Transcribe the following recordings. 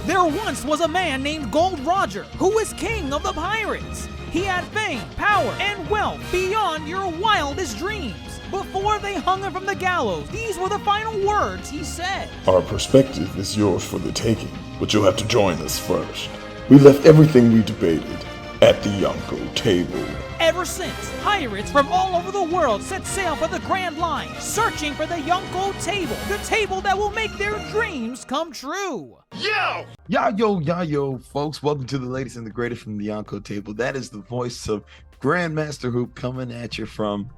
There once was a man named Gold Roger who was king of the pirates. He had fame, power, and wealth beyond your wildest dreams. Before they hung him from the gallows, these were the final words he said. Our perspective is yours for the taking, but you'll have to join us first. We left everything we debated at the Yonko table. Ever since, pirates from all over the world set sail for the Grand Line, searching for the Yonko table, the table that will make their dreams come true. Yo, folks. Welcome to the latest and the greatest from the Yonko table. That is the voice of Grandmaster Hoop coming at you from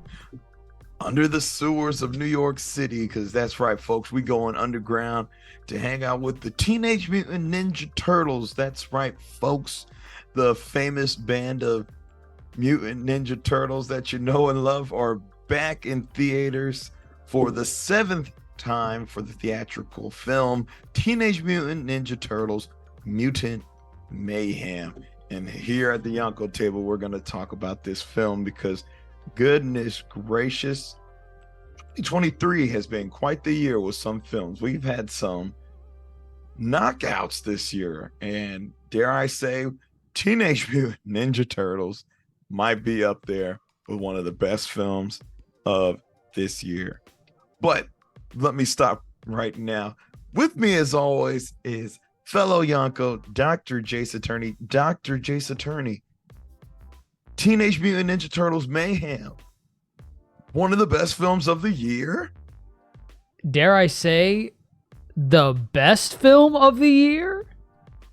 under the sewers of New York City, because that's right, folks. We going underground to hang out with the Teenage Mutant Ninja Turtles. That's right, folks. The famous band of Mutant Ninja Turtles that you know and love are back in theaters for the 7th time for the theatrical film Teenage Mutant Ninja Turtles Mutant Mayhem. And here at the Yonko table, we're going to talk about this film because goodness gracious, 2023 has been quite the year with some films. We've had some knockouts this year, and dare I say, Teenage Mutant Ninja Turtles might be up there with one of the best films of this year. But let me stop right now. With me, as always, is fellow Yonko, Dr. Jace Attorney. Dr. Jace Attorney, Teenage Mutant Ninja Turtles Mayhem, one of the best films of the year? Dare I say, the best film of the year?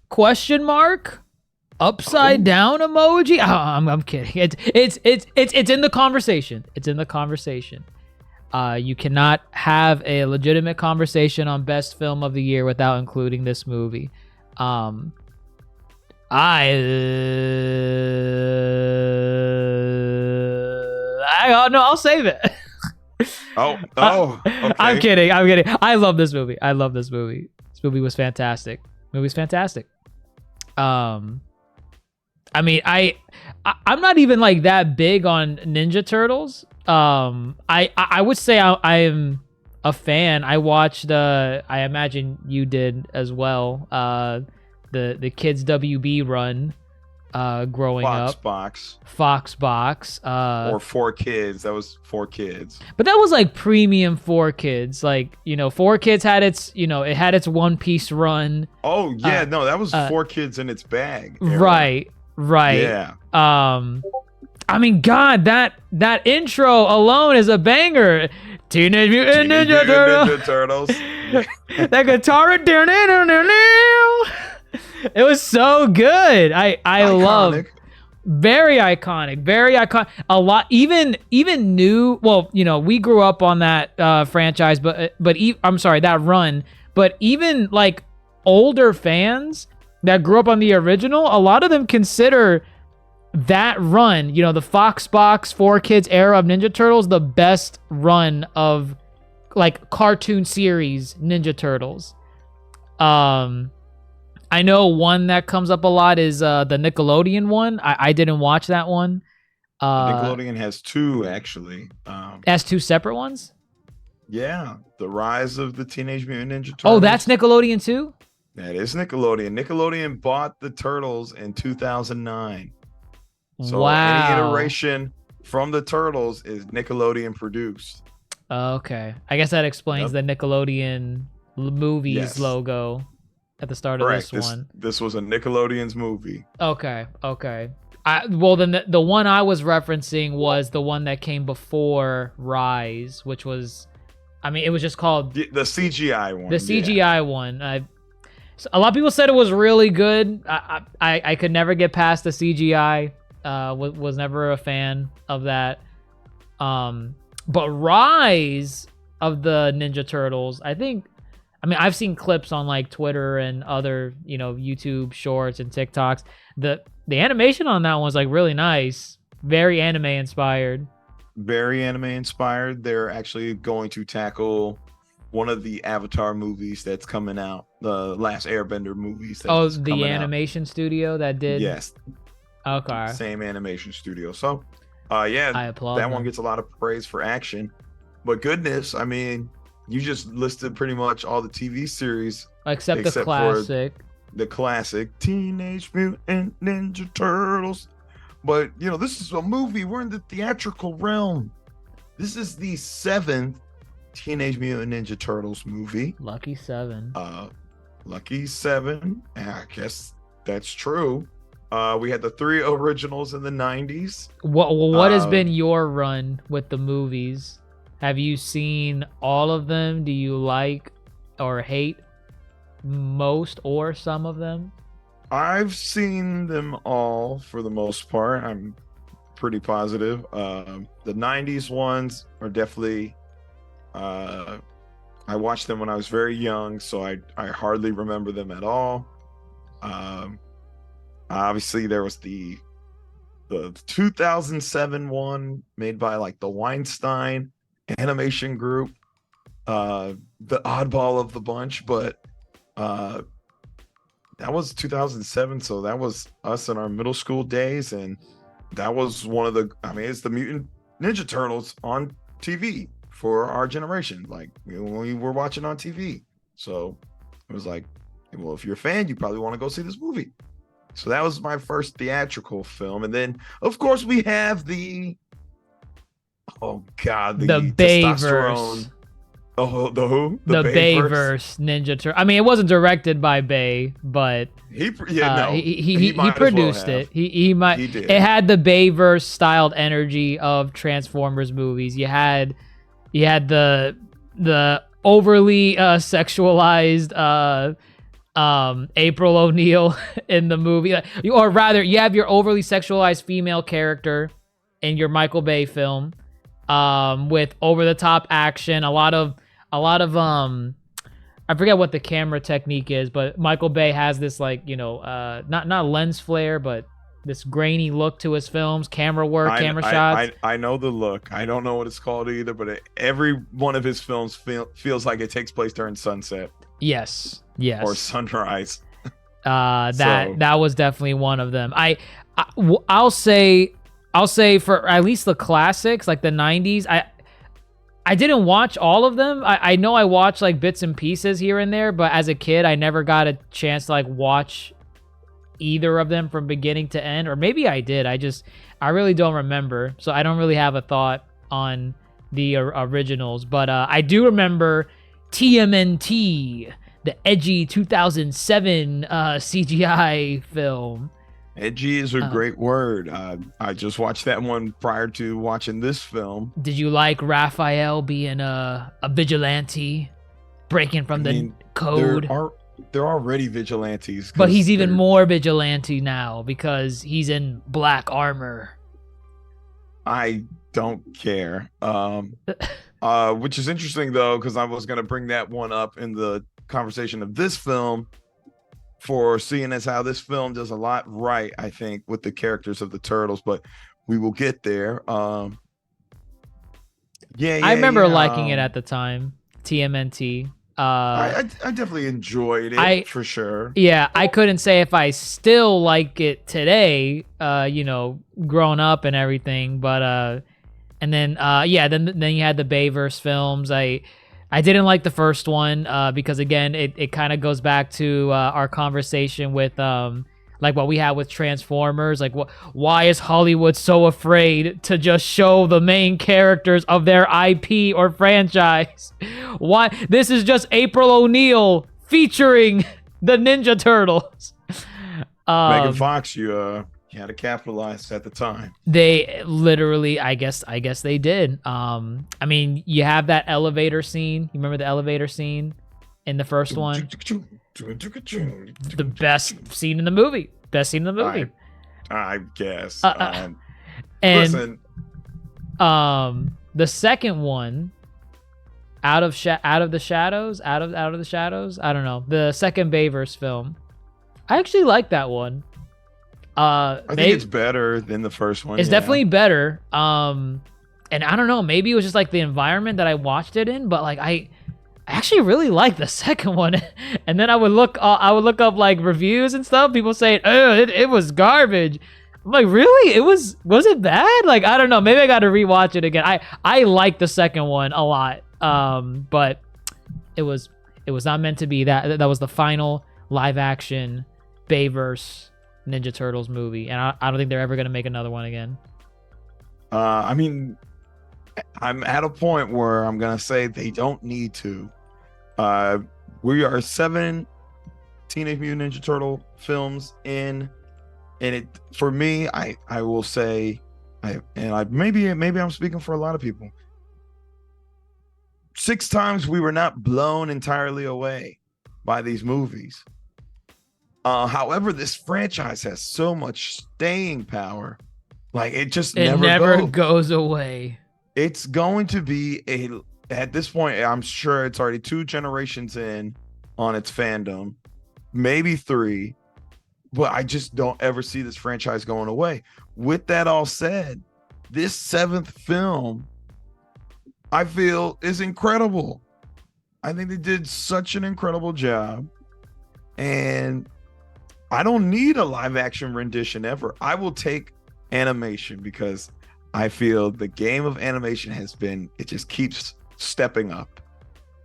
Question mark? Upside down emoji? Oh, I'm kidding. It's in the conversation. It's in the conversation. You cannot have a legitimate conversation on best film of the year without including this movie. I'll save it. Okay. I'm kidding. I love this movie. This movie was fantastic. I mean, I'm not even like that big on Ninja Turtles. I would say I am a fan. I watched I imagine you did as well, the Kids WB run growing up. Fox Box. Or 4Kids. That was 4Kids. But that was like premium 4Kids. Like, 4Kids had its, it had its One Piece run. Oh yeah, no, that was 4Kids in its bag. Right. Yeah. I mean, God, that intro alone is a banger. Teenage Mutant Ninja Turtles. That guitar, it was so good. I love, very iconic. A lot, even new. Well, we grew up on that franchise, that run. But even like older fans that grew up on the original, a lot of them consider that run, the Fox Box 4Kids era of Ninja Turtles, the best run of like cartoon series Ninja Turtles. I know one that comes up a lot is the Nickelodeon one. I didn't watch that one. Nickelodeon has two, actually. Has two separate ones? Yeah, The Rise of the Teenage Mutant Ninja Turtles. Oh, that's Nickelodeon too? That is Nickelodeon. Nickelodeon bought the Turtles in 2009. So wow. Any iteration from the Turtles is Nickelodeon produced. Okay. I guess that explains the Nickelodeon movies logo at the start of this one. This was a Nickelodeon's movie. Okay. Well, then the one I was referencing was the one that came before Rise, which was, it was just called the CGI one. The CGI one. A lot of people said it was really good. I could never get past the CGI. Was never a fan of that. But Rise of the Ninja Turtles, I've seen clips on like Twitter and other, YouTube shorts and TikToks. The animation on that one's like really nice. Very anime inspired. They're actually going to tackle one of the Avatar movies that's coming out, the Last Airbender movies. The animation studio that did? Yes. Okay. Same animation studio. So, I applaud that one gets a lot of praise for action. But goodness, you just listed pretty much all the TV series. Except the classic. the classic Teenage Mutant Ninja Turtles. But, you know, this is a movie. We're in the theatrical realm. This is the 7th Teenage Mutant Ninja Turtles movie. Lucky 7. Lucky 7. I guess that's true. We had the 3 originals in the 90s. What has been your run with the movies? Have you seen all of them? Do you like or hate most or some of them? I've seen them all for the most part. I'm pretty positive. The 90s ones are definitely I watched them when I was very young, so I hardly remember them at all. Obviously there was the 2007 one made by like the Weinstein animation group, the oddball of the bunch, but that was 2007, so that was us in our middle school days, and that was one of the, I mean, it's the Mutant Ninja Turtles on TV for our generation, like when we were watching on TV. So it was like, well, if you're a fan, you probably want to go see this movie. So that was my first theatrical film. And then, of course, we have the Bayverse. The who? The Bayverse Ninja Turtle. I mean, it wasn't directed by Bay, but he produced it. He might. He did. It had the Bayverse styled energy of Transformers movies. You had the overly sexualized April O'Neil in the movie, or rather, you have your overly sexualized female character in your Michael Bay film, with over the top action, a lot of I forget what the camera technique is, but Michael Bay has this, like, you know, not lens flare, but this grainy look to his films, camera work, camera shots. I know the look. I don't know what it's called either, but every one of his films feels like it takes place during sunset. Yes. Or sunrise. That was definitely one of them. I'll say for at least the classics, like the 90s, I didn't watch all of them. I know I watched like bits and pieces here and there, but as a kid, I never got a chance to like watch either of them from beginning to end, or maybe I did. I really don't remember, so I don't really have a thought on the originals. But I do remember TMNT, the edgy 2007 CGI film. Edgy is a great word. I just watched that one prior to watching this film. Did you like Raphael being a vigilante, breaking from the code? They're already vigilantes. But he's even more vigilante now because he's in black armor. I don't care. Which is interesting, though, because I was going to bring that one up in the conversation of this film, for seeing as how this film does a lot right, I think, with the characters of the Turtles, but we will get there. I remember liking it at the time, TMNT. I definitely enjoyed it, for sure. Yeah, I couldn't say if I still like it today, you know, growing up and everything, but and then then you had the Bayverse films. I didn't like the first one because, again, it kind of goes back to our conversation with like what we had with Transformers. Like, why is Hollywood so afraid to just show the main characters of their IP or franchise? Why? This is just April O'Neil featuring the Ninja Turtles. Megan Fox, you had to capitalize at the time. They literally, I guess they did. I mean, you have that elevator scene. You remember the elevator scene in the first one? The best scene in the movie. Best scene in the movie. I guess. And listen. The second one, out of the shadows. I don't know. The second Bayverse film. I actually like that one. I think it's better than the first one. It's definitely better. And I don't know, maybe it was just like the environment that I watched it in, but like I actually really like the second one. And then I would look up like reviews and stuff. People saying, "Oh, it was garbage." I'm like, really? Was it bad? Like, I don't know. Maybe I got to rewatch it again. I like the second one a lot. But it was not meant to be. That was the final live action Bayverse Ninja Turtles movie, and I don't think they're ever gonna make another one again. I mean, I'm at a point where I'm gonna say they don't need to. We are 7 Teenage Mutant Ninja Turtle films in, and it for me, I will say, maybe I'm speaking for a lot of people. 6 times we were not blown entirely away by these movies. However, this franchise has so much staying power, like it just never goes away. It's going to be at this point, I'm sure it's already 2 generations in on its fandom, maybe 3, but I just don't ever see this franchise going away. With that all said, this 7th film, I feel, is incredible. I think they did such an incredible job, and I don't need a live action rendition ever. I will take animation because I feel the game of animation it just keeps stepping up.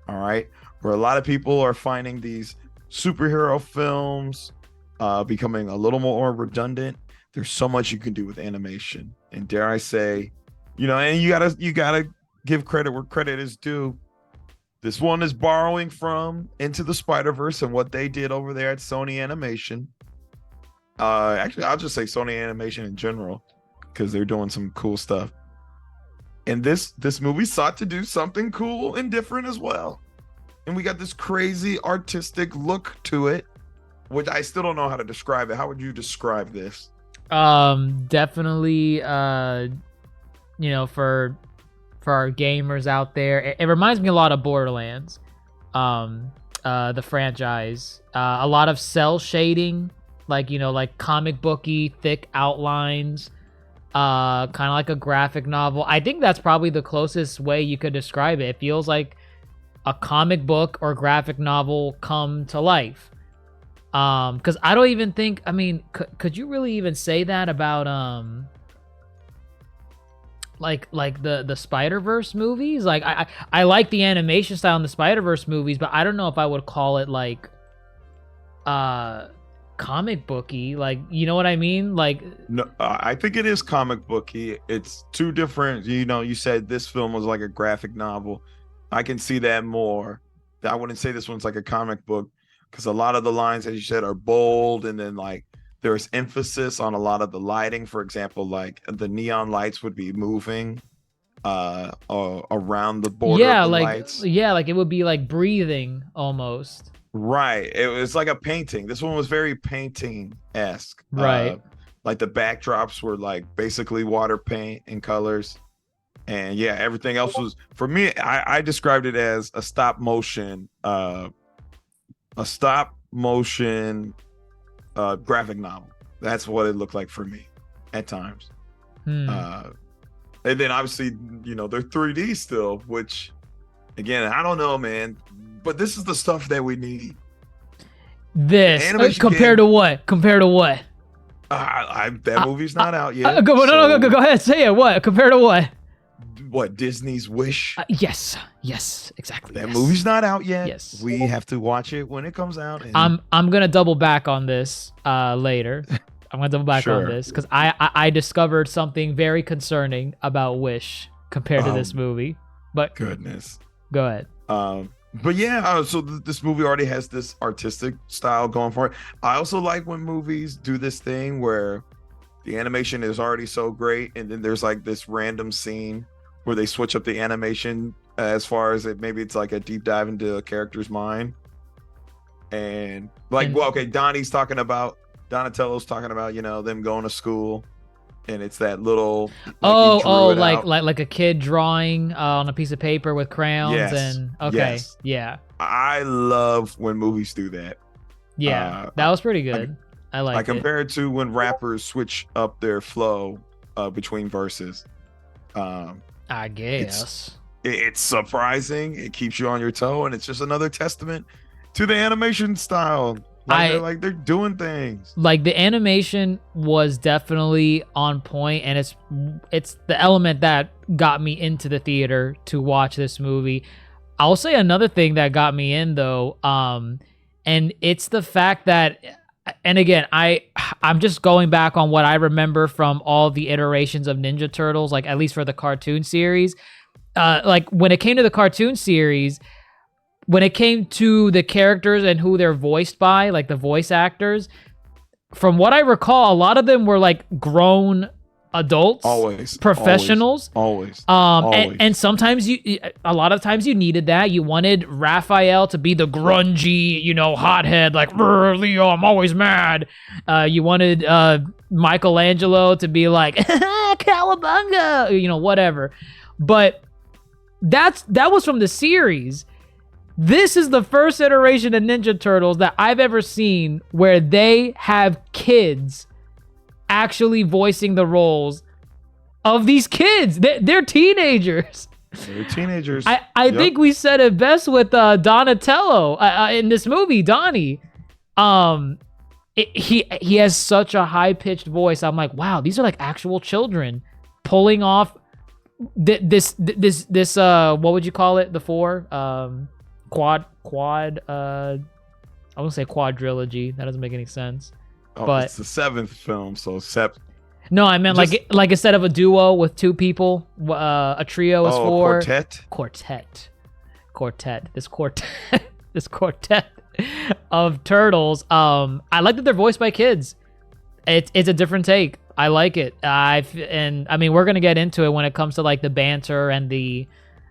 All right. Where a lot of people are finding these superhero films becoming a little more redundant. There's so much you can do with animation. And dare I say, and you gotta give credit where credit is due. This one is borrowing from Into the Spider-Verse and what they did over there at Sony Animation. Actually, I'll just say Sony Animation in general, because they're doing some cool stuff. And this movie sought to do something cool and different as well. And we got this crazy artistic look to it, which I still don't know how to describe it. How would you describe this? Definitely, for our gamers out there, it reminds me a lot of Borderlands, the franchise. A lot of cell shading, like comic booky, thick outlines, kind of like a graphic novel. I think that's probably the closest way you could describe it. It feels like a comic book or graphic novel come to life. Because I don't even think, could you really even say that about like the Spider-Verse movies? Like I like the animation style in the Spider-Verse movies, but I don't know if I would call it like comic booky. Like, you know what I mean? Like, no, I think it is comic booky. It's 2 different. You said this film was like a graphic novel. I can see that more. I wouldn't say this one's like a comic book, because a lot of the lines, as you said, are bold, and then like there's emphasis on a lot of the lighting. For example, like the neon lights would be moving around the border of the lights. Yeah, like it would be like breathing almost. Right. It was like a painting. This one was very painting-esque. Right. Like the backdrops were like basically water paint and colors. And yeah, everything else was, for me, I described it as a stop motion graphic novel. That's what it looked like for me at times. And then obviously, they're 3D still, which again, I don't know, man, but this is the stuff that we need. Compared to what? That movie's not out yet. Go ahead, say it. What? Compared to what? What, Disney's Wish? Yes, exactly. That movie's not out yet. Yes, we have to watch it when it comes out. And I'm gonna double back on this later. I'm gonna double back on this because I discovered something very concerning about Wish compared to this movie. But goodness, go ahead. But yeah, so this movie already has this artistic style going for it. I also like when movies do this thing where the animation is already so great, and then there's like this random scene where they switch up the animation as far as maybe it's like a deep dive into a character's mind. And like, Donatello's talking about, them going to school, and it's that little like a kid drawing on a piece of paper with crayons. Yeah. I love when movies do that. Yeah, that was pretty good. I compare it to when rappers switch up their flow between verses. I guess it's surprising. It keeps you on your toe, and it's just another testament to the animation style. They're doing things. Like, the animation was definitely on point, and it's the element that got me into the theater to watch this movie. I'll say another thing that got me in, though. And it's the fact that, and again, I'm just going back on what I remember from all the iterations of Ninja Turtles, like at least for the cartoon series. Like when it came to the cartoon series, when it came to the characters and who they're voiced by, like the voice actors, from what I recall, a lot of them were like grown adults, professionals, always. And sometimes a lot of times you needed that. You wanted Raphael to be the grungy, hothead, like Leo, I'm always mad. You wanted Michelangelo to be like Cowabunga, whatever. But that was from the series. This is the first iteration of Ninja Turtles that I've ever seen where they have kids actually voicing the roles of these kids. They're teenagers. They're teenagers. I think we said it best with Donatello in this movie, Donnie. He has such a high-pitched voice. I'm like, wow, these are like actual children pulling off this what would you call it? The four quad I won't say quadrilogy. That doesn't make any sense. Oh, but it's the seventh film, so no, I meant like instead of a duo with two people, a trio is four. Quartet. This quartet of turtles. I like that they're voiced by kids. It's a different take. I like it. We're gonna get into it when it comes to like the banter and the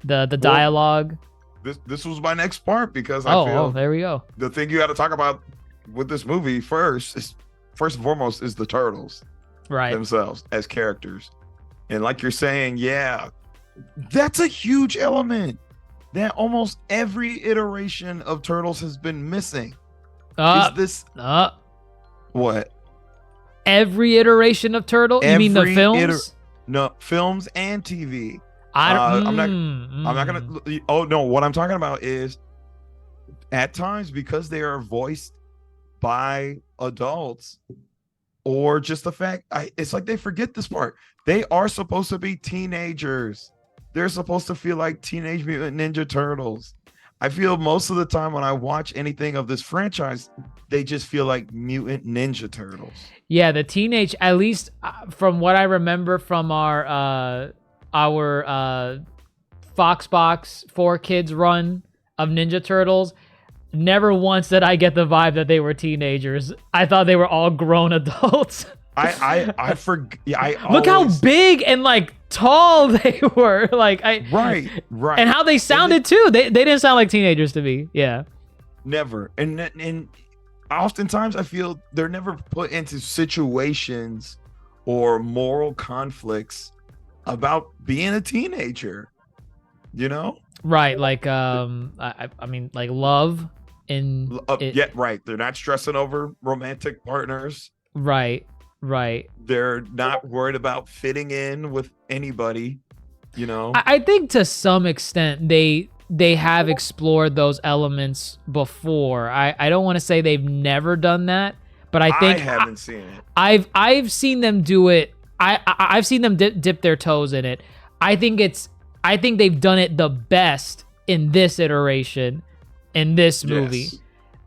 dialogue. This was my next part because I feel there we go. The thing you got to talk about with this movie first and foremost is the turtles themselves as characters. And like you're saying, yeah, that's a huge element that almost every iteration of Turtles has been missing. What? Every iteration of Turtle? You mean the films? No, films and TV. I'm not gonna. Oh no, what I'm talking about is at times because they are voiced by adults, or just the fact it's like they forget this part. They are supposed to be teenagers. They're supposed to feel like Teenage Mutant Ninja Turtles. I feel most of the time when I watch anything of this franchise, they just feel like Mutant Ninja Turtles. Yeah, the teenage, at least from what I remember from our Foxbox 4Kids run of Ninja Turtles, never once did I get the vibe that they were teenagers. I thought they were all grown adults. I forget. Look how big and like tall they were. Right. And how they sounded too. They didn't sound like teenagers to me. Yeah. Never. And oftentimes I feel they're never put into situations or moral conflicts about being a teenager, right? Like like love right. They're not stressing over romantic partners, right. They're not worried about fitting in with anybody, I think to some extent they have explored those elements before. I don't want to say they've never done that, but I think I haven't seen it. I've seen them do it. I've seen them dip their toes in it. I think they've done it the best in this iteration, in this movie,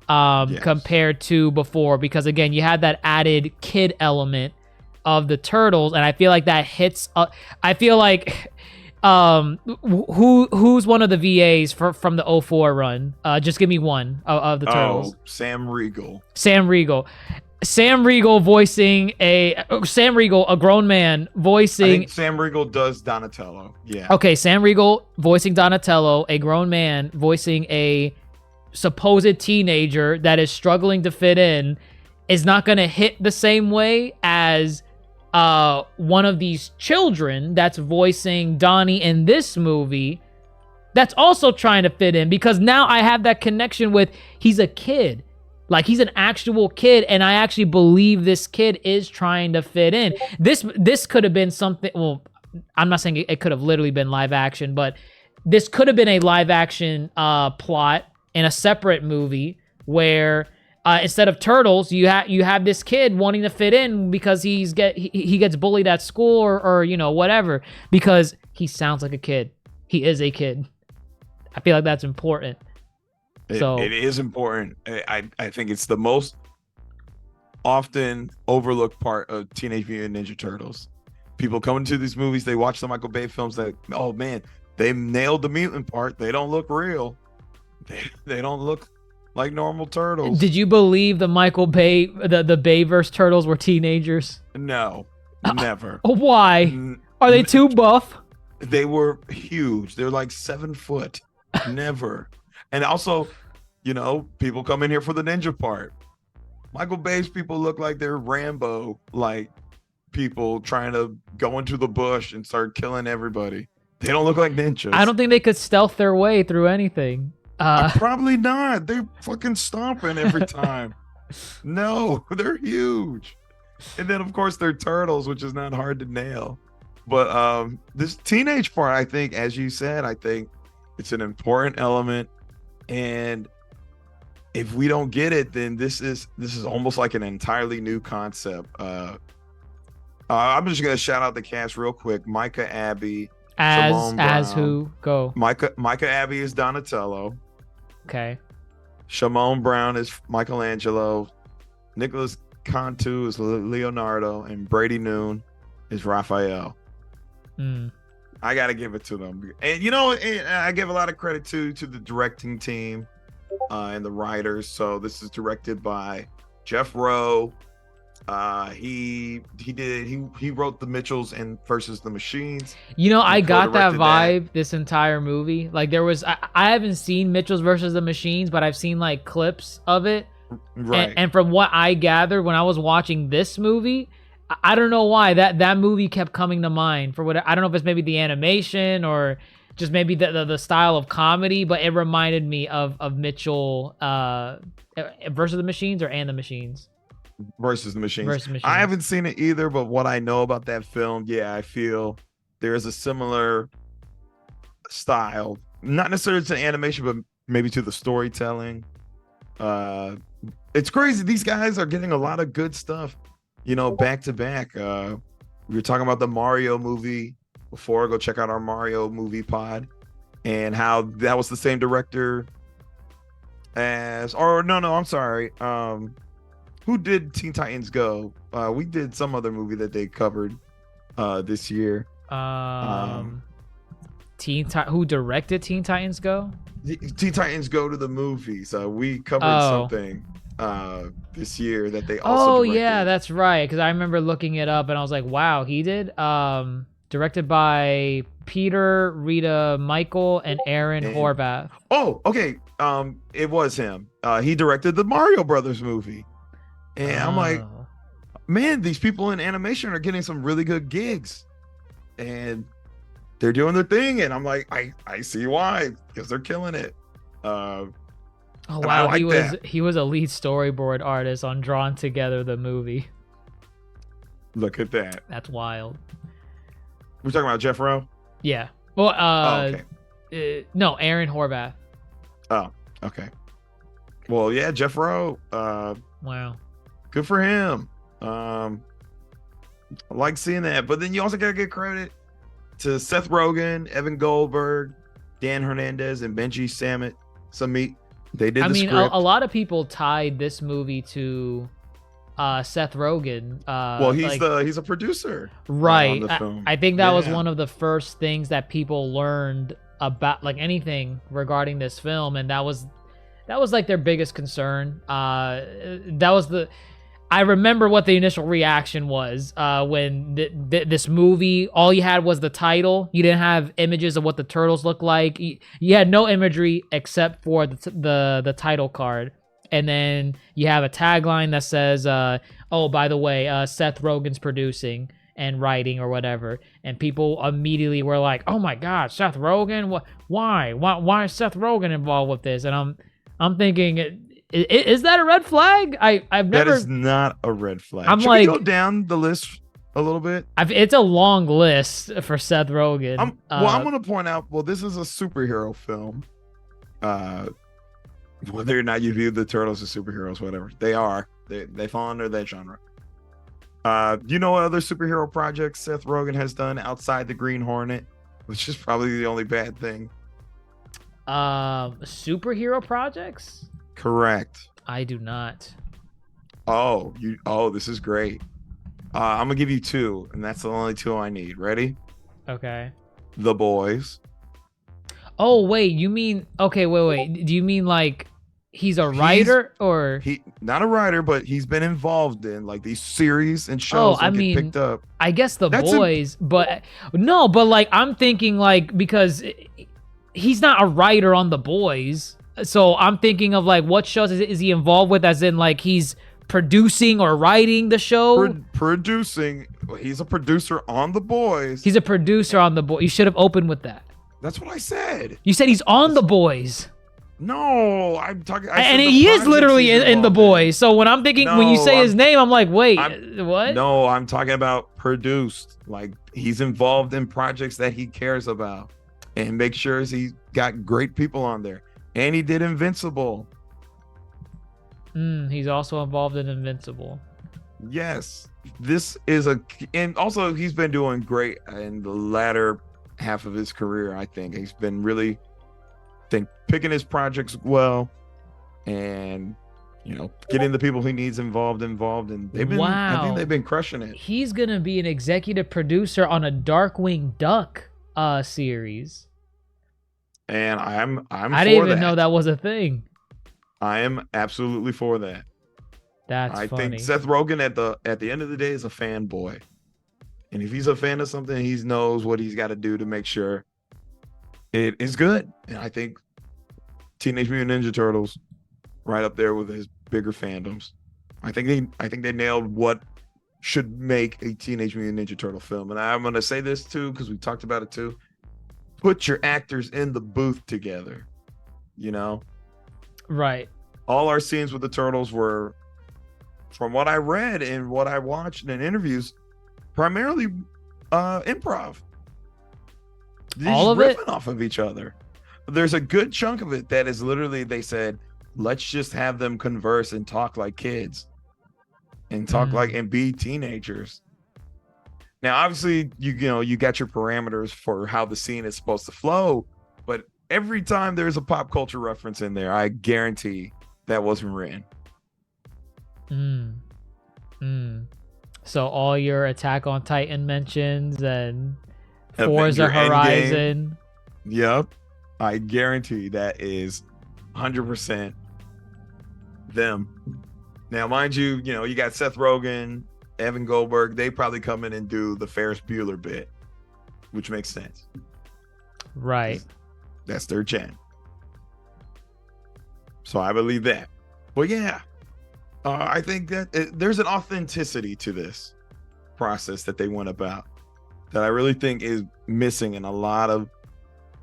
compared to before. Because again, you had that added kid element of the Turtles, and I feel like that hits. I feel like who's one of the VAs from the 04 run? Just give me one of the Turtles. Sam Riegel. Sam Riegel voicing a grown man voicing. I think Sam Riegel does Donatello. Yeah. Okay, Sam Riegel voicing Donatello, a grown man voicing a supposed teenager that is struggling to fit in, is not going to hit the same way as one of these children that's voicing Donnie in this movie that's also trying to fit in, because now I have that connection with he's a kid. Like, he's an actual kid, and I actually believe this kid is trying to fit in. This could have been something, well, I'm not saying it could have literally been live action, but this could have been a live action plot in a separate movie where instead of Turtles, you have this kid wanting to fit in because he gets bullied at school or whatever, because he sounds like a kid. He is a kid. I feel like that's important. So It is important. I think it's the most often overlooked part of Teenage Mutant Ninja Turtles. People come into these movies, they watch the Michael Bay films, that, oh man, they nailed the mutant part. They don't look real. They don't look like normal turtles. did you believe the Michael Bay, the Bayverse turtles were teenagers? No, never. Why? Are they too buff? They were huge. They're like 7 foot. Never. And also, people come in here for the ninja part. Michael Bay's people look like they're Rambo, like people trying to go into the bush and start killing everybody. They don't look like ninjas. I don't think they could stealth their way through anything. Probably not. They're fucking stomping every time. No, they're huge. And then of course they're turtles, which is not hard to nail. But this teenage part, I think, as you said, I think it's an important element. And if we don't get it, then this is almost like an entirely new concept. I'm just gonna shout out the cast real quick. Micah Abbey, as who go? Micah Abbey is Donatello. Okay. Shimon Brown is Michelangelo. Nicholas Cantu is Leonardo, and Brady Noon is Raphael. I gotta give it to them, and I give a lot of credit to the directing team and the writers. So this is directed by Jeff Rowe. He wrote The Mitchells and versus the Machines. I got that vibe this entire movie. Like there was, I haven't seen Mitchells versus the Machines, but I've seen like clips of it. Right. And from what I gathered when I was watching this movie, I don't know why that movie kept coming to mind for what, I don't know if it's maybe the animation or just maybe the style of comedy, but it reminded me of Mitchell versus the Machines and the Machines. Versus the Machines. I haven't seen it either, but what I know about that film, yeah, I feel there is a similar style, not necessarily to animation, but maybe to the storytelling. It's crazy. These guys are getting a lot of good stuff, back to back. We were talking about the Mario movie before. Go check out our Mario movie pod, and how that was the same director as, or no, I'm sorry. Who did Teen Titans Go? We did some other movie that they covered this year. Who directed Teen Titans Go? Teen Titans Go to the movies. We covered something this year that they also directed. Yeah, that's right. Because I remember looking it up and I was like, wow, he did. Directed by Peter, Rita Michael, and Aaron Horvath. Oh, okay. It was him. He directed the Mario Brothers movie. And I'm like, man, these people in animation are getting some really good gigs, and they're doing their thing. And I'm like, I see why, because they're killing it. Oh wow, he was a lead storyboard artist on Drawn Together the movie. Look at that. That's wild. We're talking about Jeff Rowe? Yeah. Well, okay. No, Aaron Horvath. Oh, okay. Well, yeah, Jeff Rowe. Wow. Good for him. I like seeing that. But then you also gotta give credit to Seth Rogen, Evan Goldberg, Dan Hernandez, and Benji Samit. They did the script. A lot of people tied this movie to Seth Rogen. Well, he's a producer, right? On the film. I think that was one of the first things that people learned about, like, anything regarding this film, and that was like their biggest concern. I remember what the initial reaction was when this movie, all you had was the title. You didn't have images of what the turtles look like. You had no imagery except for the title card. And then you have a tagline that says, oh, by the way, Seth Rogen's producing and writing or whatever. And people immediately were like, oh my God, Seth Rogen? Why is Seth Rogen involved with this? And I'm thinking, is that a red flag? I've never. That is not a red flag. Should we go down the list a little bit? It's a long list for Seth Rogen. I'm going to point out, this is a superhero film. Whether or not you view the turtles as superheroes, whatever. They are. They fall under that genre. You know what other superhero projects Seth Rogen has done outside the Green Hornet? Which is probably the only bad thing. Superhero projects? Correct. I do not. Oh, this is great. I'm gonna give you two, and that's the only two I need. Ready? Okay. The Boys. Oh wait, you mean wait. Do you mean like he's a writer or he not a writer, but he's been involved in like these series and shows that get picked up. I guess The Boys, but no, but like I'm thinking like because he's not a writer on The Boys. So I'm thinking of like what shows is he involved with, as in like he's producing or writing the show? Producing. He's a producer on The Boys. He's a producer on The Boys. You should have opened with that. That's what I said. You said he's on The Boys. No, I'm talking. And he is literally in The Boys. So when I'm thinking, when you say his name, I'm like, wait, what? No, I'm talking about produced. Like he's involved in projects that he cares about and make sure he's got great people on there. And he did Invincible. He's also involved in Invincible. Yes, this is and also he's been doing great in the latter half of his career. I think he's been really, picking his projects well, and getting the people he needs involved, and they've been. Wow. I think they've been crushing it. He's gonna be an executive producer on a Darkwing Duck series. And I'm I didn't even know that was a thing. I am absolutely for that. That's I funny. think Seth Rogen at the end of the day is a fanboy. And if he's a fan of something, he knows what he's got to do to make sure it is good. And I think Teenage Mutant Ninja Turtles right up there with his bigger fandoms. I think they nailed what should make a Teenage Mutant Ninja Turtle film. And I'm going to say this too, because we talked about it too. Put your actors in the booth together, Right. All our scenes with the Turtles were, from what I read and what I watched in interviews, primarily improv. All of it? Riffing off of each other. There's a good chunk of it that is literally, they said, let's just have them converse and talk like kids and talk and be teenagers. Now, obviously, you got your parameters for how the scene is supposed to flow, but every time there's a pop culture reference in there, I guarantee that wasn't written. So all your Attack on Titan mentions and Forza Horizon. Yep. I guarantee that is 100% them. Now, mind you, you got Seth Rogen, Evan Goldberg. They probably come in and do the Ferris Bueller bit, which makes sense. Right. That's their gen. So I believe that. But yeah, I think that there's an authenticity to this process that they went about that I really think is missing in a lot of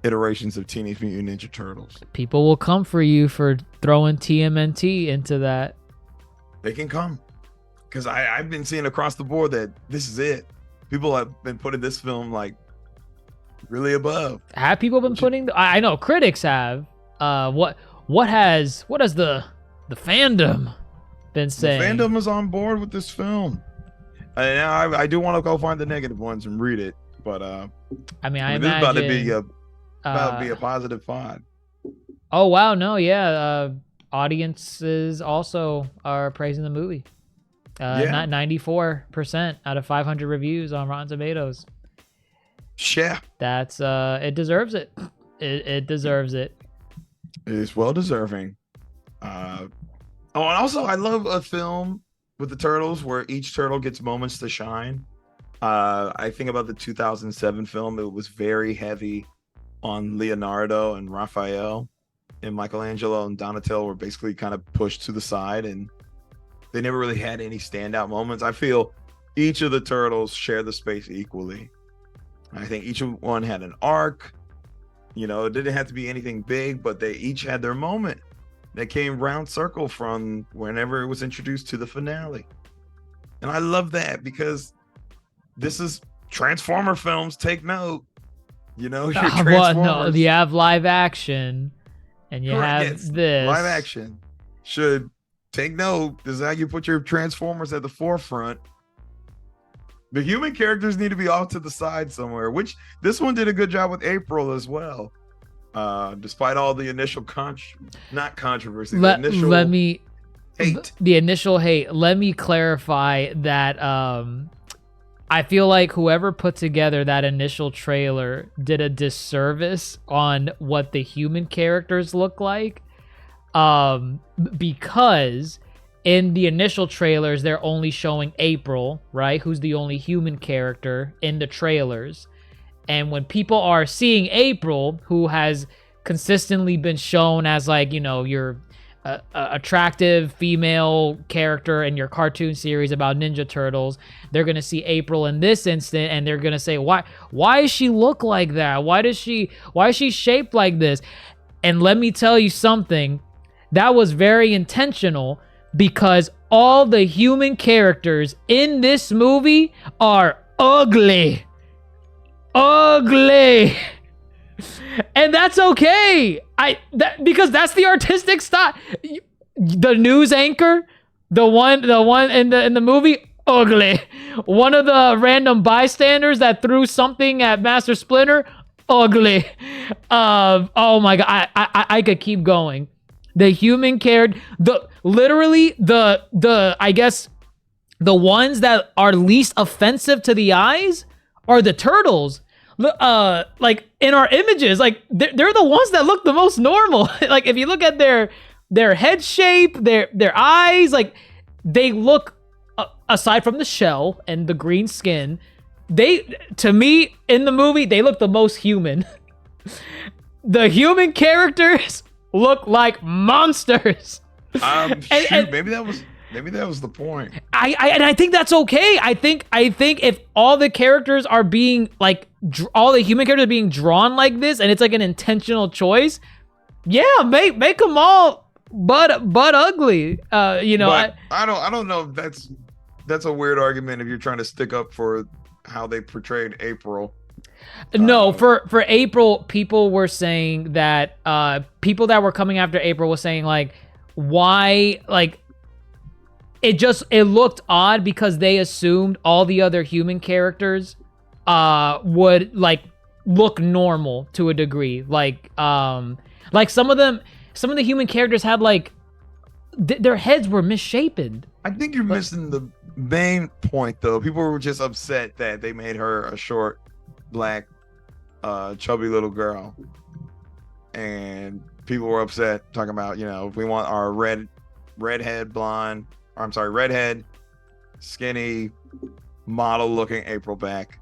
iterations of Teenage Mutant Ninja Turtles. People will come for you for throwing TMNT into that. They can come. Because I've been seeing across the board that this is it. People have been putting this film like really above. Have people been putting? I know critics have. What has the fandom been saying? The fandom is on board with this film. And I do want to go find the negative ones and read it, but I imagine this is about to be a positive find. Oh wow, no, yeah. Audiences also are praising the movie. Not 94% out of 500 reviews on Rotten Tomatoes. Yeah. That's it deserves it. It deserves it. It is well deserving. And also I love a film with the turtles where each turtle gets moments to shine. I think about the 2007 film. It was very heavy on Leonardo and Raphael, and Michelangelo and Donatello were basically kind of pushed to the side, and they never really had any standout moments. I feel each of the turtles share the space equally. I think each one had an arc. It didn't have to be anything big, but they each had their moment that came round circle from whenever it was introduced to the finale. And I love that because this is Transformer films. Take note. Your Transformers. No, you have live action and you have this. Live action should take note. This is how you put your Transformers at the forefront. The human characters need to be off to the side somewhere, which this one did a good job with April as well. Despite all the initial not controversy, the Let initial let me hate. the initial hate. Let me clarify that I feel like whoever put together that initial trailer did a disservice on what the human characters look like. Because in the initial trailers, they're only showing April, right? Who's the only human character in the trailers. And when people are seeing April, who has consistently been shown as like, you know, your attractive female character in your cartoon series about Ninja Turtles, they're gonna see April in this instant, and they're gonna say, why does she look like that? Why is she shaped like this? And let me tell you something, that was very intentional, because all the human characters in this movie are ugly. And that's okay. Because that's the artistic style. The news anchor, the one in the movie, ugly. One of the random bystanders that threw something at Master Splinter, ugly. Oh my god, I could keep going. The human character, I guess the ones that are least offensive to the eyes are the turtles. Like in our images, like they're the ones that look the most normal. Like if you look at their head shape, their eyes, like they look, aside from the shell and the green skin, to me in the movie they look the most human. The human characters look like monsters. Maybe that was the point. I think that's okay. I think if all the characters are being like all the human characters are being drawn like this, and it's like an intentional choice, yeah, make them all but ugly. You know, but I don't know if that's a weird argument if you're trying to stick up for how they portrayed April. No, for April, people were saying that people that were coming after April was saying like, why, like it looked odd because they assumed all the other human characters would like look normal to a degree. Like some of the human characters had like their heads were misshapen. I think you're missing the main point though. People were just upset that they made her a short, black, chubby little girl, and people were upset talking about, you know, if we want our redhead, skinny, model looking April back.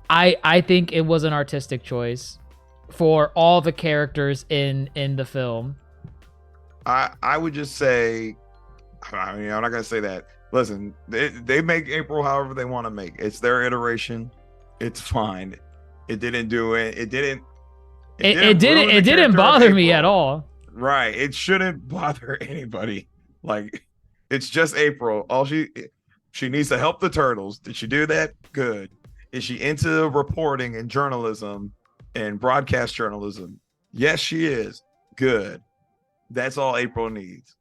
I think it was an artistic choice for all the characters in the film. I would just say, I mean, I'm not gonna say that. Listen, they make April however they want to make. It's their iteration. It's fine. It didn't do it. It didn't bother me at all. Right. It shouldn't bother anybody. Like, it's just April. All she needs to help the turtles. Did she do that? Good. Is she into reporting and journalism and broadcast journalism? Yes, she is. Good. That's all April needs.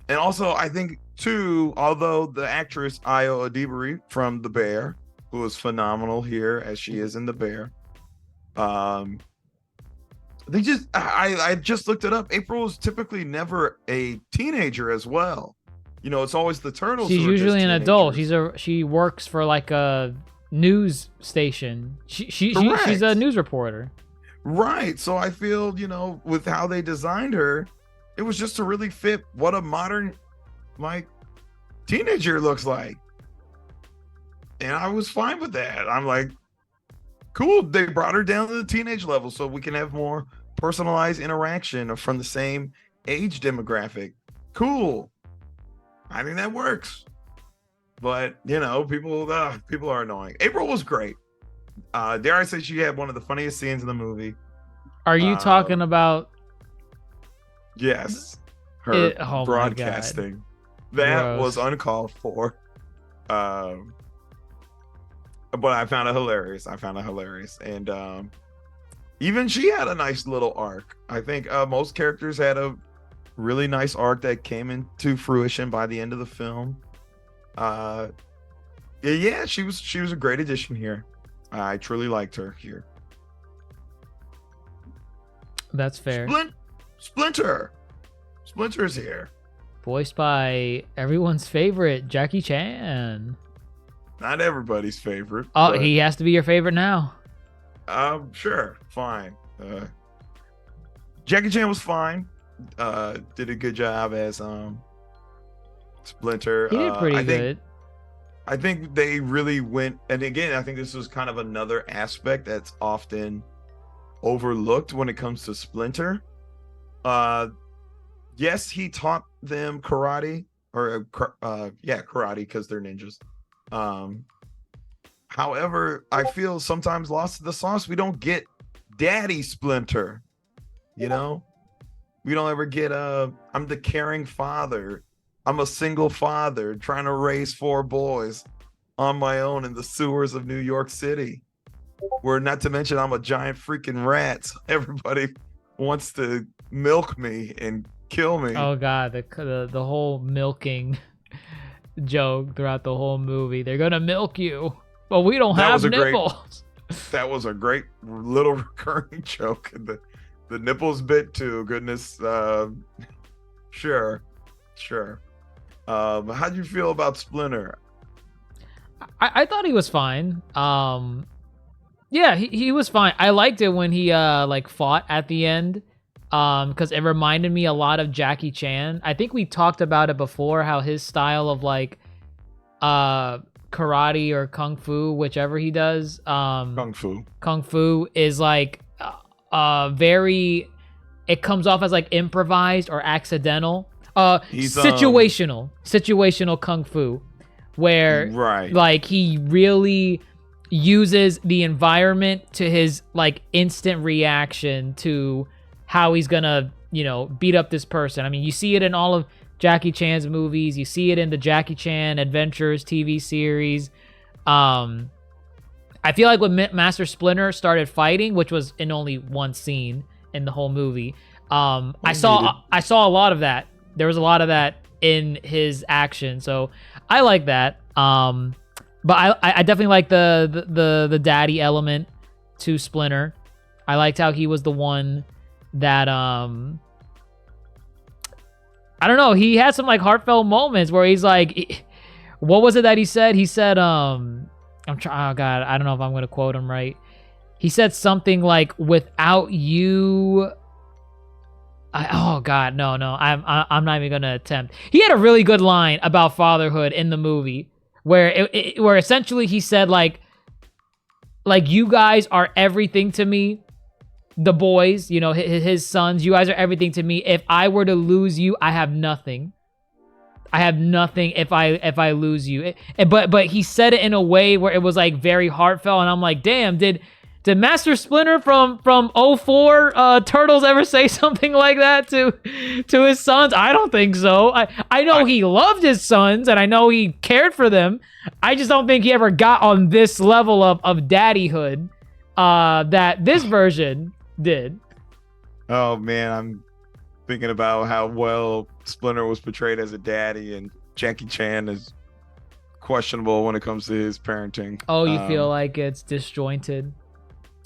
And also, I think too, although the actress Ayo Edebiri from The Bear, who is phenomenal here as she is in The Bear, I just looked it up. April is typically never a teenager as well. You know, it's always the turtles. She's usually an adult. She works for like a news station. She's a news reporter. Right. So I feel, you know, with how they designed her, it was just to really fit what a modern like teenager looks like. And I was fine with that. I'm like, cool. They brought her down to the teenage level so we can have more personalized interaction from the same age demographic. Cool. I think that works. But, you know, people are annoying. April was great. Dare I say she had one of the funniest scenes in the movie. Are you talking about? Yes. Her broadcasting. That Gross. was uncalled for. But I found it hilarious. And even she had a nice little arc. I think most characters had a really nice arc that came into fruition by the end of the film. Yeah, she was a great addition here. I truly liked her here. That's fair. Splinter. Splinter's here. Voiced by everyone's favorite, Jackie Chan. Not everybody's favorite. Oh, he has to be your favorite now. Sure, fine. Jackie Chan was fine. Did a good job as Splinter. He did pretty good. I think they really went, and again, I think this was kind of another aspect that's often overlooked when it comes to Splinter. Yes, he taught them karate, karate, because they're ninjas. However, I feel sometimes lost in the sauce. We don't get Daddy Splinter, you know? We don't ever get I'm the caring father. I'm a single father trying to raise 4 boys on my own in the sewers of New York City. Where, not to mention, I'm a giant freaking rat. So everybody wants to milk me and kill me. Oh God, the whole milking joke throughout the whole movie. They're gonna milk you, but we don't have nipples. That was a great little recurring joke. The nipples bit too. Goodness, sure. How'd you feel about Splinter? I thought he was fine. Yeah, he was fine. I liked it when he like fought at the end, because it reminded me a lot of Jackie Chan. I think we talked about it before, how his style of like karate or kung fu, whichever he does, kung fu is like very, it comes off as like improvised or accidental. Situational kung fu, where like he really uses the environment to his like instant reaction to how he's gonna, beat up this person. I mean, you see it in all of Jackie Chan's movies. You see it in the Jackie Chan Adventures TV series. I feel like when Master Splinter started fighting, which was in only one scene in the whole movie, I saw a lot of that. There was a lot of that in his action, so I like that. But I definitely like the daddy element to Splinter. I liked how he was the one that I don't know, he had some like heartfelt moments where he's like, what was it that he said? He said, oh God, I don't know if I'm gonna quote him right. He said something like, "Without you." Oh God, no, I'm not even gonna attempt. He had a really good line about fatherhood in the movie, where where essentially he said like you guys are everything to me, the boys, his sons. You guys are everything to me. If I were to lose you, I have nothing. I have nothing if I lose you. But he said it in a way where it was like very heartfelt, and I'm like, damn, did Master Splinter from 04 Turtles ever say something like that to his sons? I don't think so. I know he loved his sons, and I know he cared for them. I just don't think he ever got on this level of daddyhood that this version did. Oh man, I'm thinking about how well Splinter was portrayed as a daddy, and Jackie Chan is questionable when it comes to his parenting. Oh, you feel like it's disjointed?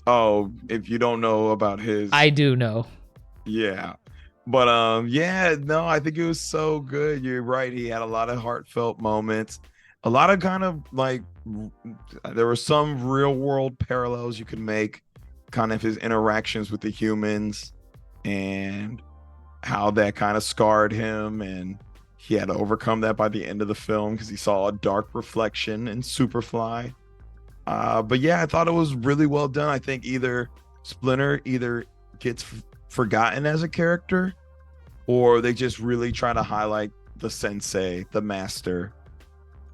Oh, if you don't know about his... I do know. Yeah. But I think it was so good. You're right. He had a lot of heartfelt moments. A lot of kind of like, there were some real world parallels you could make, kind of his interactions with the humans and how that kind of scarred him, and he had to overcome that by the end of the film because he saw a dark reflection in Superfly. But yeah, I thought it was really well done. I think Splinter gets forgotten as a character, or they just really try to highlight the sensei, the master,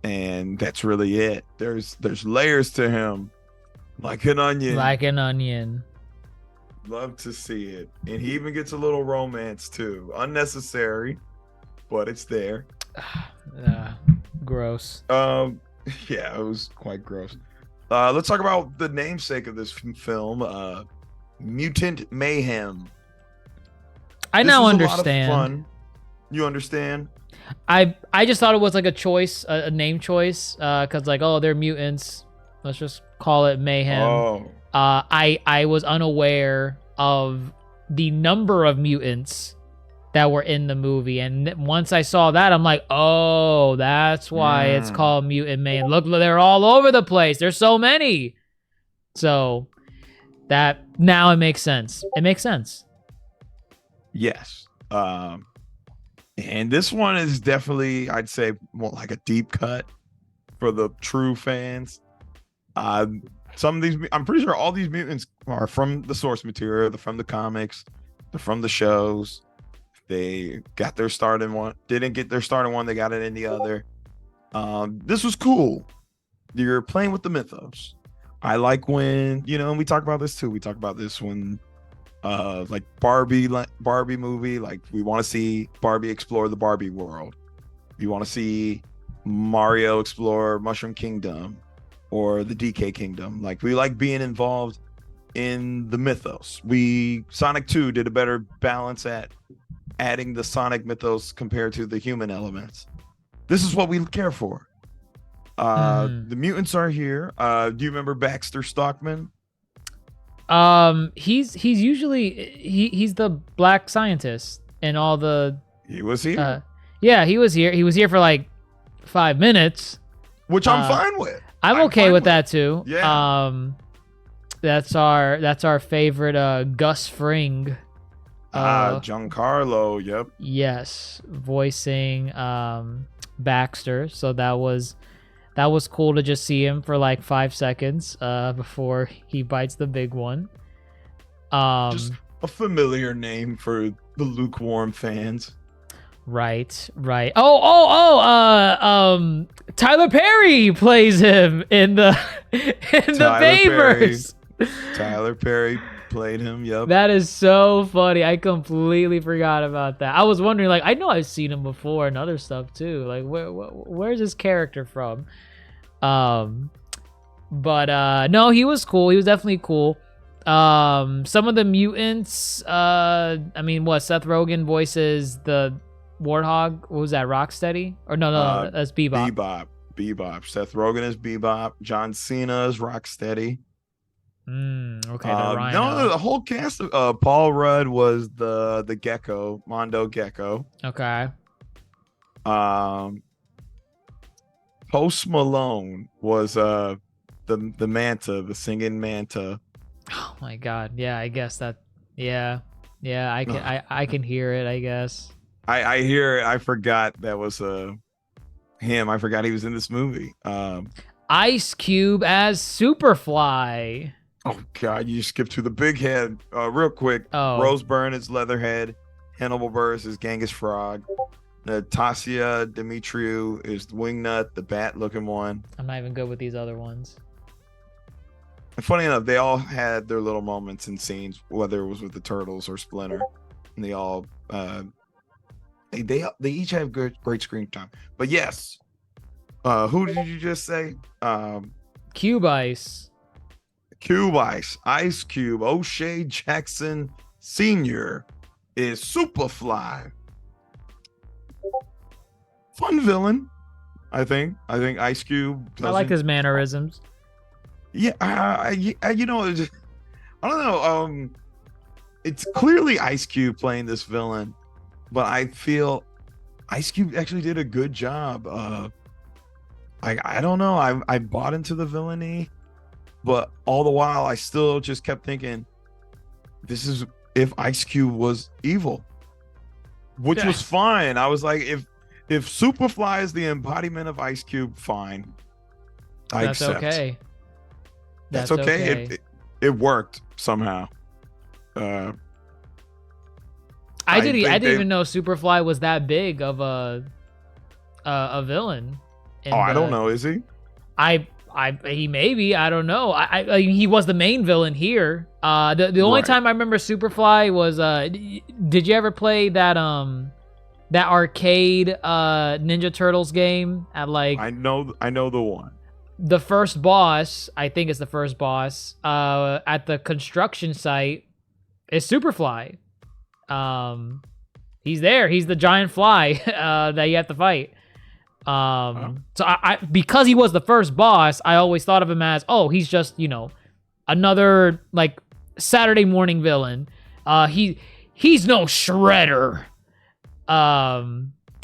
and that's really it. There's layers to him, like an onion. Love to see it. And he even gets a little romance too. Unnecessary, but it's there. Gross. Yeah, it was quite gross. Let's talk about the namesake of this film, Mutant Mayhem. I now understand. A lot of fun. You understand? I just thought it was like a choice, a name choice, because like, oh, they're mutants. Let's just call it Mayhem. Oh. I was unaware of the number of mutants that were in the movie. And once I saw that, I'm like, oh, that's why it's called Mutant Mayhem. Look, they're all over the place. There's so many. So that now it makes sense. It makes sense. Yes. And this one is definitely, I'd say, more like a deep cut for the true fans. Some of these, I'm pretty sure all these mutants are from the source material. They're from the comics. They're from the shows. They got their start in one. Didn't get their start in one. They got it in the other. This was cool. You're playing with the mythos. I like when, and we talk about this too. We talk about this when, like Barbie movie. Like we want to see Barbie explore the Barbie world. You want to see Mario explore Mushroom Kingdom or the DK Kingdom. Like we like being involved in the mythos. Sonic 2 did a better balance at adding the Sonic mythos compared to the human elements. This is what we care for. The mutants are here. Do you remember Baxter Stockman? He's usually he's the black scientist in all the. He was here. Yeah, he was here. He was here for like 5 minutes, which I'm fine with. I'm okay with that too. Yeah. That's our favorite Gus Fring. Giancarlo, yep. Yes, voicing Baxter. So that was cool to just see him for like 5 seconds before he bites the big one. Just a familiar name for the lukewarm fans. Right. Tyler Perry plays him in the Babers. Tyler Perry played him. Yep. That is so funny. I completely forgot about that. I was wondering, like, I know I've seen him before and other stuff too. Like, where's his character from? But no, he was cool. He was definitely cool. Some of the mutants. Seth Rogen voices the Warthog. What was that? Rocksteady? Or no, that's Bebop. Bebop. Seth Rogen is Bebop. John Cena is Rocksteady. Okay. The Rhino. No, the whole cast. Paul Rudd was the Gecko, Mondo Gecko. Okay. Post Malone was the Manta, the singing Manta. Oh my God! Yeah, I guess that. Yeah. I can hear it. I guess. I hear it. I forgot that was him. I forgot he was in this movie. Ice Cube as Superfly. Oh God, you skipped to the big head real quick. Oh. Rose Byrne is Leatherhead. Hannibal Buress is Genghis Frog. Natasha Demetriou is Wingnut, the bat-looking one. I'm not even good with these other ones. And funny enough, they all had their little moments and scenes, whether it was with the Turtles or Splinter, and they all they each have great screen time. But yes, who did you just say? Cube Ice. Cube Ice, Ice Cube, O'Shea Jackson Sr. is Superfly. Fun villain, I think. Ice Cube. I like his mannerisms. Yeah, I don't know. It's clearly Ice Cube playing this villain, but I feel Ice Cube actually did a good job. I don't know. I bought into the villainy, but all the while I still just kept thinking, this is if Ice Cube was evil, which was fine. I was like, if Superfly is the embodiment of Ice Cube, fine. That's okay. That's okay. It worked somehow. I didn't even know Superfly was that big of a villain. I don't know. Is he? He may be. I don't know. He was the main villain here. The only time I remember Superfly was did you ever play that arcade Ninja Turtles game at like I know the one. The first boss, I think it's the first boss, at the construction site is Superfly. He's there. He's the giant fly that you have to fight. So I because he was the first boss, I always thought of him as, he's just, another like Saturday morning villain. he's no Shredder.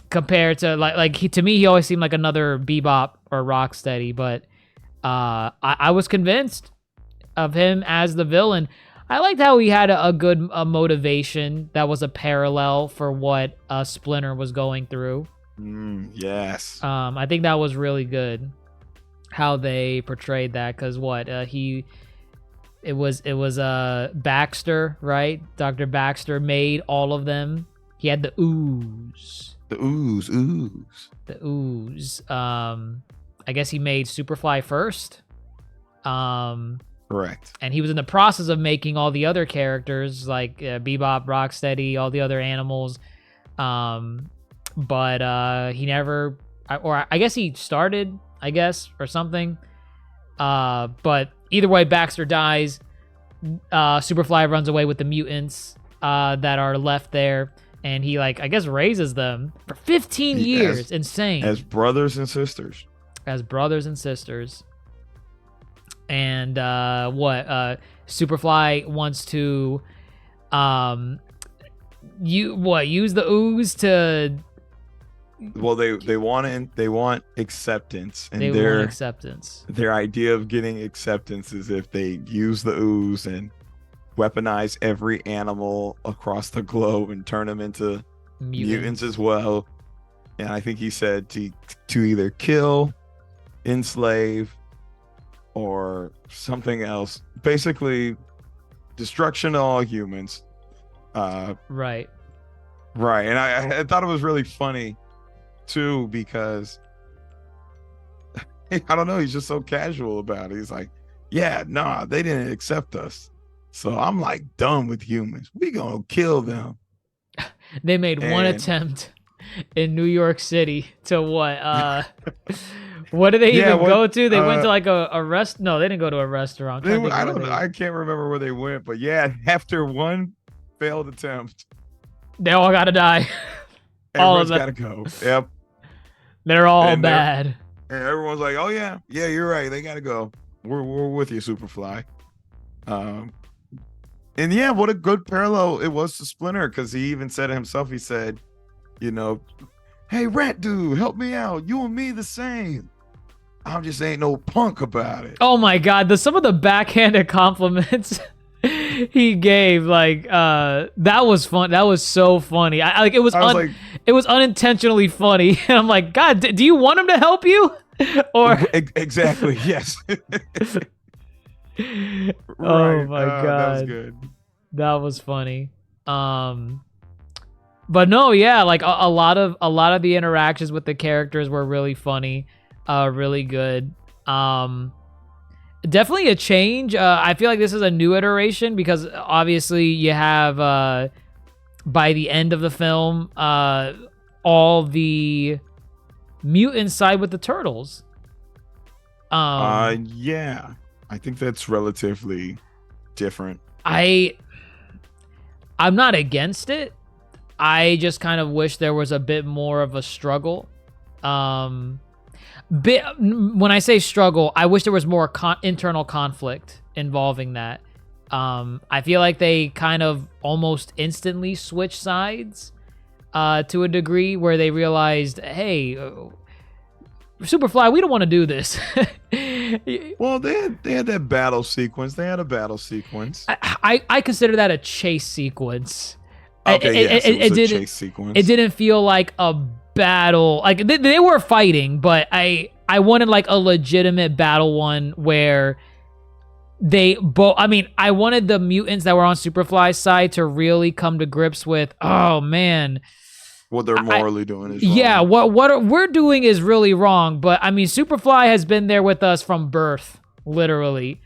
Compared to to me, he always seemed like another Bebop or Rocksteady, but I was convinced of him as the villain. I liked how he had a good motivation that was a parallel for what Splinter was going through. Yes. I think that was really good how they portrayed that, because it was Baxter, right? Dr. Baxter made all of them. He had the ooze. The ooze. The ooze. I guess he made Superfly first. Correct. And he was in the process of making all the other characters like Bebop, Rocksteady, all the other animals. But he never, or I guess he started, or something. But either way, Baxter dies. Superfly runs away with the mutants that are left there. And he, raises them for 15 years. Insane. As brothers and sisters. And Superfly wants to use the ooze to... Well, they want acceptance, and their idea of getting acceptance is if they use the ooze and weaponize every animal across the globe and turn them into mutants as well. And I think he said to either kill, enslave, or something else. Basically, destruction of all humans. Right. And I thought it was really funny too, because I don't know, he's just so casual about it. He's like, yeah, nah, they didn't accept us. So I'm like done with humans. We gonna kill them. They made one attempt in New York City to what? What did they even go to? They went to like a rest. No, they didn't go to a restaurant. I can't remember where they went, but yeah, after one failed attempt, they all gotta die. All of them gotta go. Yep. They're all bad. And everyone's like, "Oh yeah, you're right. They gotta go. We're with you, Superfly." And yeah, what a good parallel it was to Splinter, because he even said it himself. He said, "Hey, Rat Dude, help me out. You and me the same. I just ain't no punk about it." Oh my God, some of the backhanded compliments he gave, that was fun. That was so funny. It was unintentionally funny. And I'm like, God, do you want him to help you? Or exactly, yes. Oh my God, that was good. That was funny. But no, yeah, a lot of the interactions with the characters were really funny, really good. Definitely a change. I feel like this is a new iteration, because obviously you have by the end of the film, all the mutants side with the turtles. Yeah, I think that's relatively different. I'm not against it. I just kind of wish there was a bit more of a struggle. When I say struggle, I wish there was more internal conflict involving that. I feel like they kind of almost instantly switched sides to a degree, where they realized, hey, Superfly, we don't want to do this. Well, they had that battle sequence. They had a battle sequence. I consider that a chase sequence. Okay, it was a chase sequence. It didn't feel like a battle. Like they were fighting, but I wanted like a legitimate battle one where they both. I mean, I wanted the mutants that were on Superfly's side to really come to grips with, oh man, what they're morally doing is wrong. Yeah, what we're doing is really wrong. But I mean, Superfly has been there with us from birth, literally,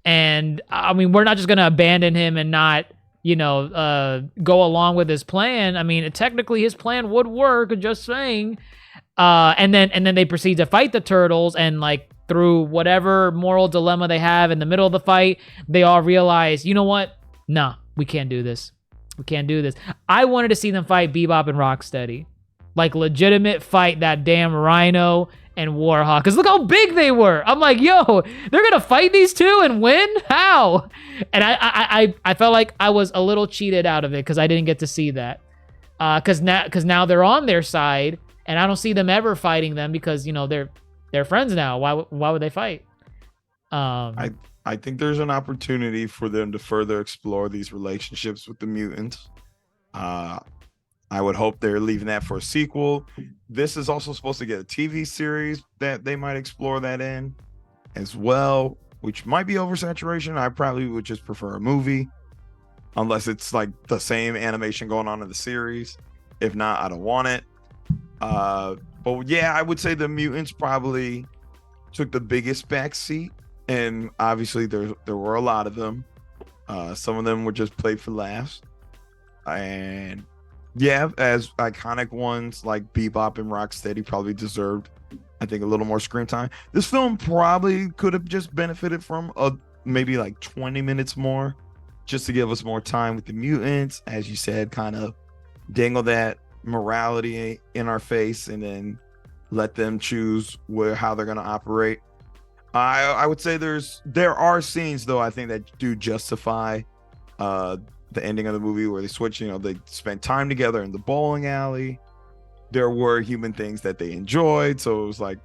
and I mean, we're not just gonna abandon him and not, go along with his plan. I mean, technically his plan would work, just saying. And then they proceed to fight the turtles, and like through whatever moral dilemma they have in the middle of the fight, they all realize, you know what? Nah, we can't do this. We can't do this. I wanted to see them fight Bebop and Rocksteady. Like legitimate fight that damn Rhino and Warhawk. Because look how big they were. I'm like, yo, they're going to fight these two and win? How? And I felt like I was a little cheated out of it because I didn't get to see that. Because now they're on their side, and I don't see them ever fighting them because, they're friends now. Why would they fight? I think there's an opportunity for them to further explore these relationships with the mutants. I would hope they're leaving that for a sequel. This is also supposed to get a TV series that they might explore that in as well, which might be oversaturation. I probably would just prefer a movie, unless it's like the same animation going on in the series. If not, I don't want it. But yeah, I would say the mutants probably took the biggest backseat, and obviously there were a lot of them. Some of them were just played for laughs, and yeah, as iconic ones like Bebop and Rocksteady probably deserved, I think, a little more screen time. This film probably could have just benefited from maybe like 20 minutes more, just to give us more time with the mutants, as you said, kind of dangle that morality in our face and then let them choose how they're going to operate. I would say there are scenes, though, I think that do justify the ending of the movie where they switch, they spent time together in the bowling alley. There were human things that they enjoyed, so it was like,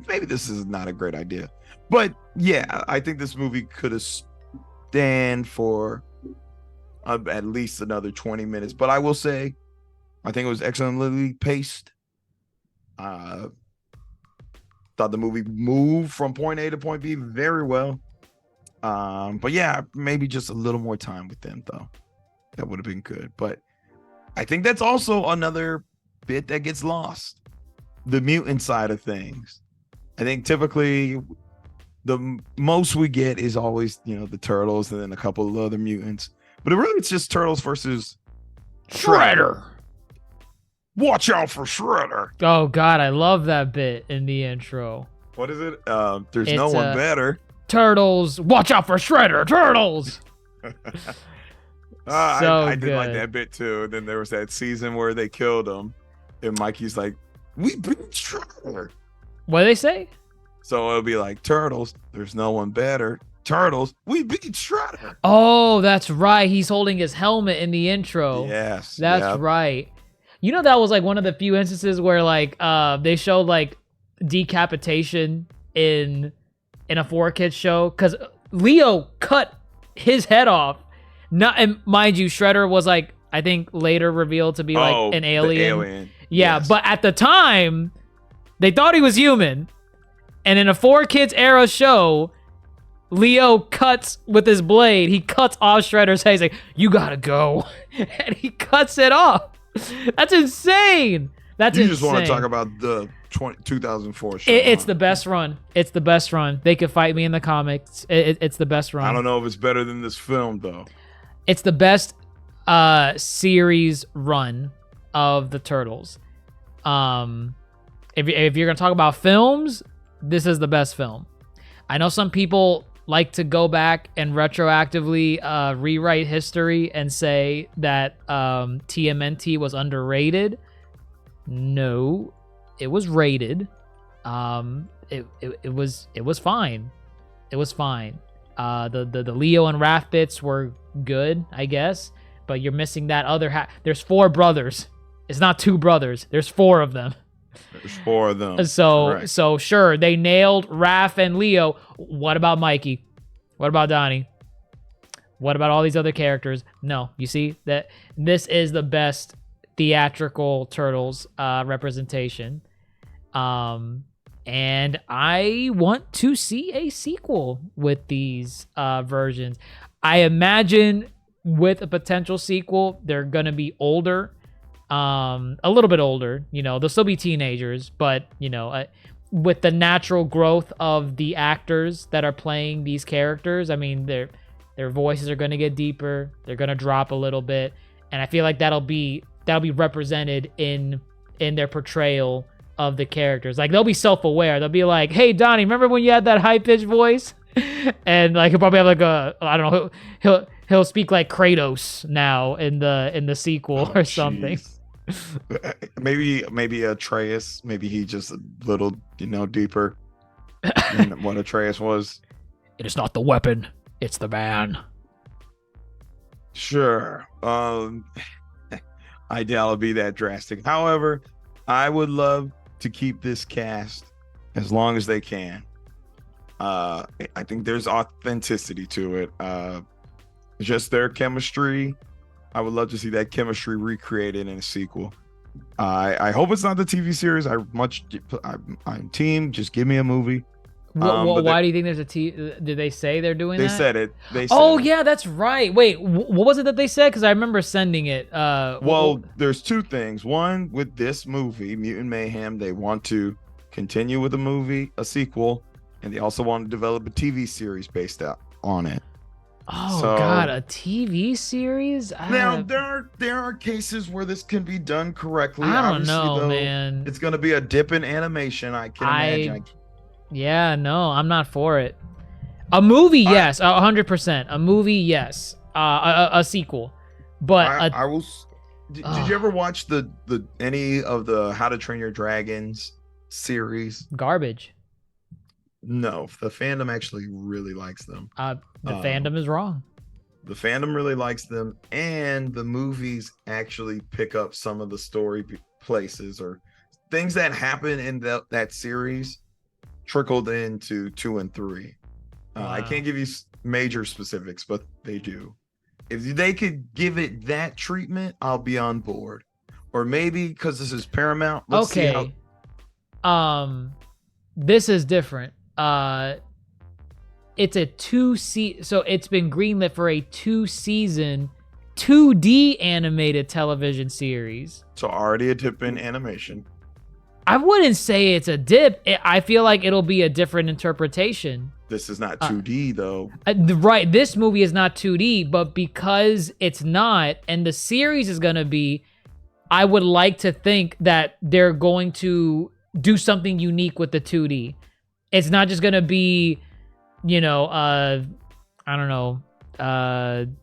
maybe this is not a great idea. But yeah, I think this movie could have stand for at least another 20 minutes. But I will say, I think it was excellently paced. Thought the movie moved from point A to point B very well. But yeah, maybe just a little more time with them, though. That would have been good. But I think that's also another bit that gets lost. The mutant side of things. I think typically the most we get is always, the Turtles and then a couple of other mutants. But it's just Turtles versus Shredder. Watch out for Shredder. Oh, God, I love that bit in the intro. What is it? There's no one better. Turtles, watch out for Shredder, Turtles. I did like that bit too. And then there was that season where they killed him, and Mikey's like, "We beat Shredder." What do they say? So it'll be like, Turtles, there's no one better. Turtles, we beat Shredder. Oh, that's right. He's holding his helmet in the intro. Yes, that's right. That was like one of the few instances where like they showed like decapitation in a 4Kids show, because Leo cut his head off. And mind you, Shredder was like, I think later revealed to be like an alien. The alien. Yeah, yes. But at the time, they thought he was human. And in a 4Kids era show, Leo cuts with his blade. He cuts off Shredder's head. He's like, "You gotta go," and he cuts it off. That's insane. That's insane. You just want to talk about the 2004 show. It's the best run. It's the best run. They could fight me in the comics. It's the best run. I don't know if it's better than this film, though. It's the best series run of the Turtles. If you're going to talk about films, this is the best film. I know some people like to go back and retroactively rewrite history and say that TMNT was underrated. No, it was rated. It was fine. It was fine. The Leo and Raph bits were good, I guess, but you're missing that other half. There's 4 brothers. It's not 2 brothers. There's 4 of them. There's 4 of them. So sure, they nailed Raph and Leo. What about Mikey? What about Donnie? What about all these other characters? No, you see that this is the best theatrical Turtles representation. And I want to see a sequel with these versions. I imagine with a potential sequel, they're gonna be older, a little bit older. They'll still be teenagers, but with the natural growth of the actors that are playing these characters, I mean, their voices are gonna get deeper. They're gonna drop a little bit, and I feel like that'll be represented in their portrayal of the characters. Like, they'll be self-aware. They'll be like, "Hey, Donnie, remember when you had that high-pitched voice?" And like, he'll probably have like I don't know, he'll speak like Kratos now in the sequel or something. Maybe Atreus. Maybe he just a little, deeper than what Atreus was. It is not the weapon, it's the man. Sure. I doubt it'll be that drastic. However, I would love to keep this cast as long as they can. I think there's authenticity to it. Just their chemistry. I would love to see that chemistry recreated in a sequel. I hope it's not the TV series. I'm team. Just give me a movie. Why do you think there's a did they say they're doing that? They said it. Yeah, that's right. Wait, what was it that they said? Because I remember sending it. There's two things. One, with this movie, Mutant Mayhem, they want to continue with a sequel, and they also want to develop a TV series based on it. Oh God, a TV series? Now there are cases where this can be done correctly. I don't know, though, man. It's going to be a dip in animation. I can imagine. Yeah, no, I'm not for it. A movie, yes, 100%. A movie, yes. A sequel, but I will. Did you ever watch the any of the How to Train Your Dragons series? Garbage. No, the fandom actually really likes them. The fandom is wrong. The fandom really likes them, and the movies actually pick up some of the story places or things that happen in that series trickled into 2 and 3. Wow. I can't give you major specifics, but they do. If they could give it that treatment, I'll be on board. Or maybe because this is Paramount. Let's see how... This is different. It's a so it's been greenlit for a 2-season 2D animated television series. So already a dip in animation. I wouldn't say it's a dip. I feel like it'll be a different interpretation. This is not 2D though. Right, this movie is not 2D, but because it's not, and the series is gonna be, I would like to think that they're going to do something unique with the 2D. It's not just gonna be, I don't know. I'm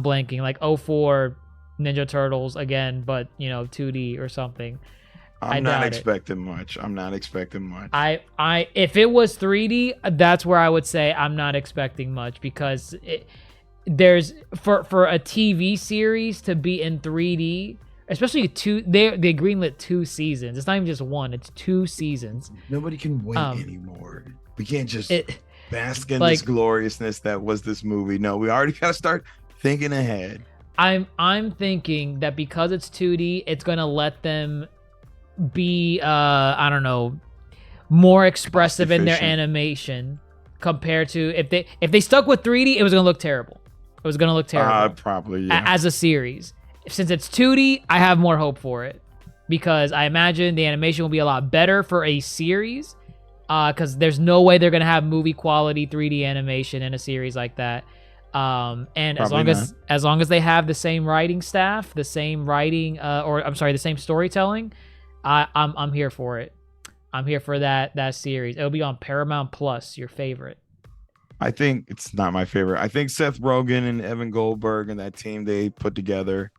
blanking. Like 04 Ninja Turtles again, but 2D or something. I'm not expecting much. If it was 3D, that's where I would say I'm not expecting much, because there's for a TV series to be in 3D, especially they greenlit 2 seasons. It's not even just 1; it's 2 seasons. Nobody can wait anymore. We can't just bask in this gloriousness that was this movie. No, we already gotta start thinking ahead. I'm thinking that because it's 2D, it's gonna let them be more expressive in their animation compared to if they stuck with 3D, it was gonna look terrible. It was gonna look terrible. Probably, yeah. As a series. Since it's 2D, I have more hope for it, because I imagine the animation will be a lot better for a series, because there's no way they're gonna have movie quality 3D animation in a series like that. And probably as long as they have the same writing staff, the same the same storytelling, I'm here for it. I'm here for that series. It'll be on Paramount Plus, your favorite. I think it's not my favorite. I think Seth Rogen and Evan Goldberg and that team they put together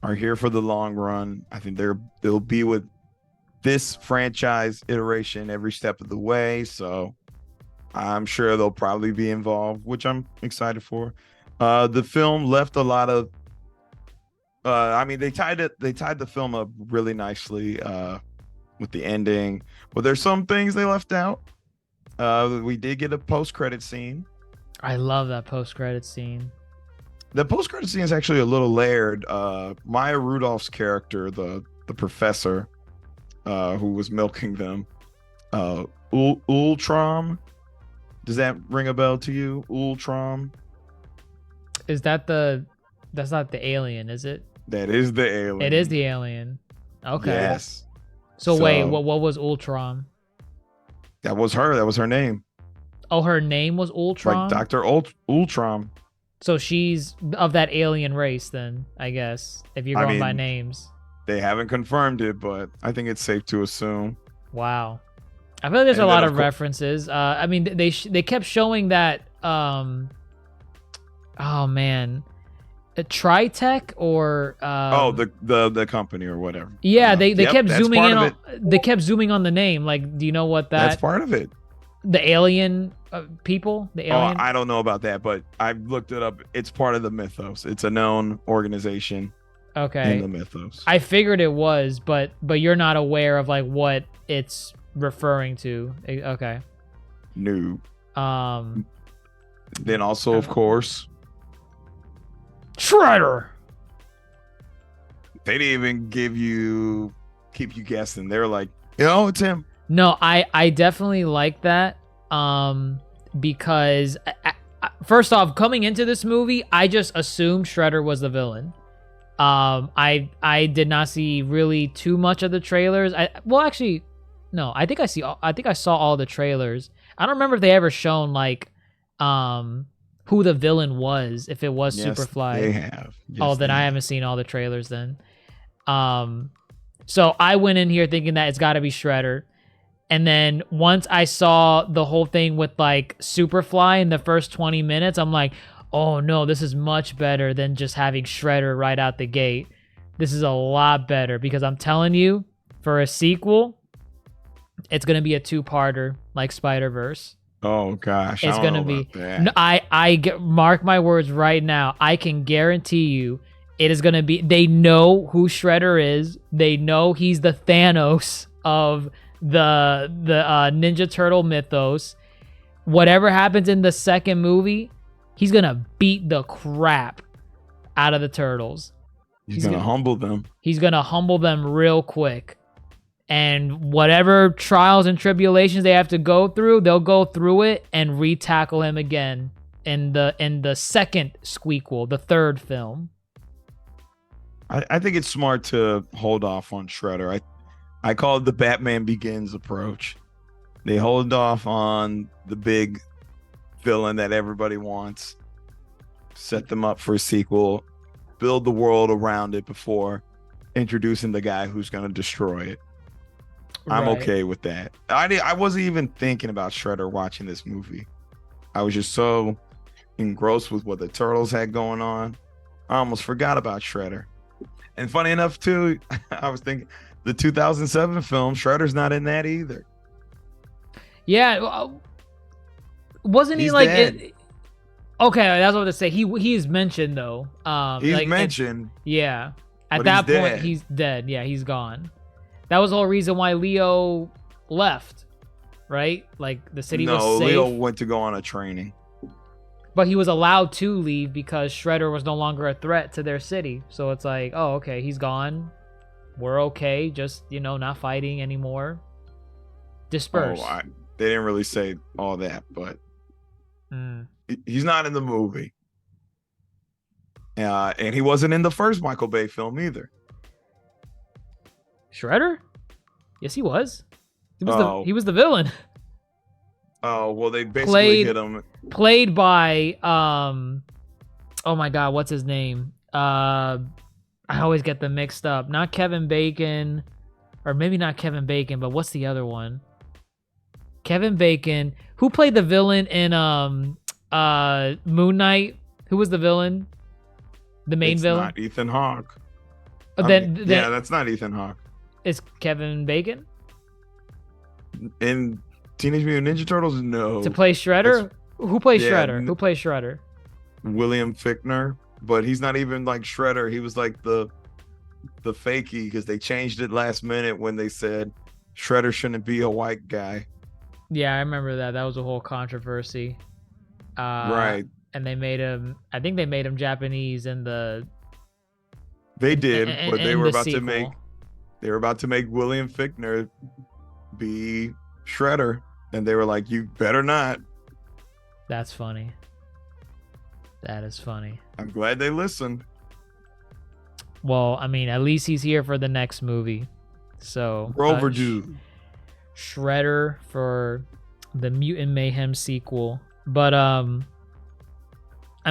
are here for the long run. I think they'll be with this franchise iteration every step of the way. So I'm sure they'll probably be involved, which I'm excited for. The film left a lot of they tied the film up really nicely with the ending, but there's some things they left out. We did get a post-credit scene. I love that post-credit scene. The post-credit scene is actually a little layered. Maya Rudolph's character, the professor who was milking them, Ultram. Does that ring a bell to you? Ultram? Is that's not the alien, is it? That is the alien. It is the alien. Okay. Yes. So wait, what was Ultram? That was her. That was her name. Oh, her name was Ultram? Like Dr. Ultram. So she's of that alien race then, I guess, if you're going by names. They haven't confirmed it, but I think it's safe to assume. Wow. I feel like there's a lot of references. They kept showing that. Oh man, Tritech or the company or whatever. Yeah, they kept zooming in on they kept zooming on the name. Like, do you know what that's part of it? The alien people? The alien? I don't know about that, but I've looked it up. It's part of the mythos. It's a known organization. Okay. In the mythos. I figured it was, but you're not aware of like what it's referring to. Okay. No. Then also, of course, Shredder. They didn't even keep you guessing. They're like, it's him. No, I definitely like that. Because first off, coming into this movie, I just assumed Shredder was the villain. I did not see really too much of the trailers. I think I saw all the trailers. I don't remember if they ever shown like who the villain was, if it was Superfly. They have. Then I haven't seen all the trailers then. So I went in here thinking that it's got to be Shredder. And then once I saw the whole thing with like Superfly in the first 20 minutes, I'm like, oh no, this is much better than just having Shredder right out the gate. This is a lot better because I'm telling you, for a sequel, it's going to be a 2-parter like Spider-Verse. Oh gosh, it's going to be. No, mark my words right now. I can guarantee you it is going to be. They know who Shredder is. They know he's the Thanos of the Ninja Turtle mythos. Whatever happens in the second movie, he's going to beat the crap out of the turtles. He's going to humble them. He's going to humble them real quick. And whatever trials and tribulations they have to go through, they'll go through it and re-tackle him again in the second squeakquel, the third film. I think it's smart to hold off on Shredder. I call it the Batman Begins approach. They hold off on the big villain that everybody wants, set them up for a sequel, build the world around it before introducing the guy who's going to destroy it. I'm okay with that. I wasn't even thinking about Shredder watching this movie. I was just so engrossed with what the Turtles had going on. I almost forgot about Shredder. And funny enough, too, I was thinking the 2007 film, Shredder's not in that either. Yeah. Wasn't he like it? Okay, that's what I was to say. He is mentioned, though. He's mentioned. Yeah. At that point, he's dead. Yeah, he's gone. That was the whole reason why Leo left, right? Like the city was safe. No, Leo went to go on a training. But he was allowed to leave because Shredder was no longer a threat to their city. So it's like, oh, okay, he's gone. We're okay. Just, not fighting anymore. Disperse. They didn't really say all that, but he's not in the movie. And he wasn't in the first Michael Bay film either. Shredder? Yes, he was. He was the villain. Oh, well, they basically hit him. Played by, oh my God, what's his name? I always get them mixed up. Not Kevin Bacon, or maybe not Kevin Bacon, but what's the other one? Kevin Bacon, who played the villain in Moon Knight? Who was the villain? The main villain? Not Ethan Hawke. Yeah, that's not Ethan Hawke. It's Kevin Bacon? In Teenage Mutant Ninja Turtles? No. To play Shredder? Who plays Shredder? Who plays Shredder? William Fichtner, but he's not even like Shredder. He was like the fakie because they changed it last minute when they said Shredder shouldn't be a white guy. Yeah, I remember that. That was a whole controversy. Right. And they made him, I think they made him Japanese in the... They did, but they were about to make William Fichtner be Shredder, and they were like, you better not. That's funny. That is funny. I'm glad they listened. Well, I mean, at least he's here for the next movie. So we're overdue. Shredder for the Mutant Mayhem sequel. But I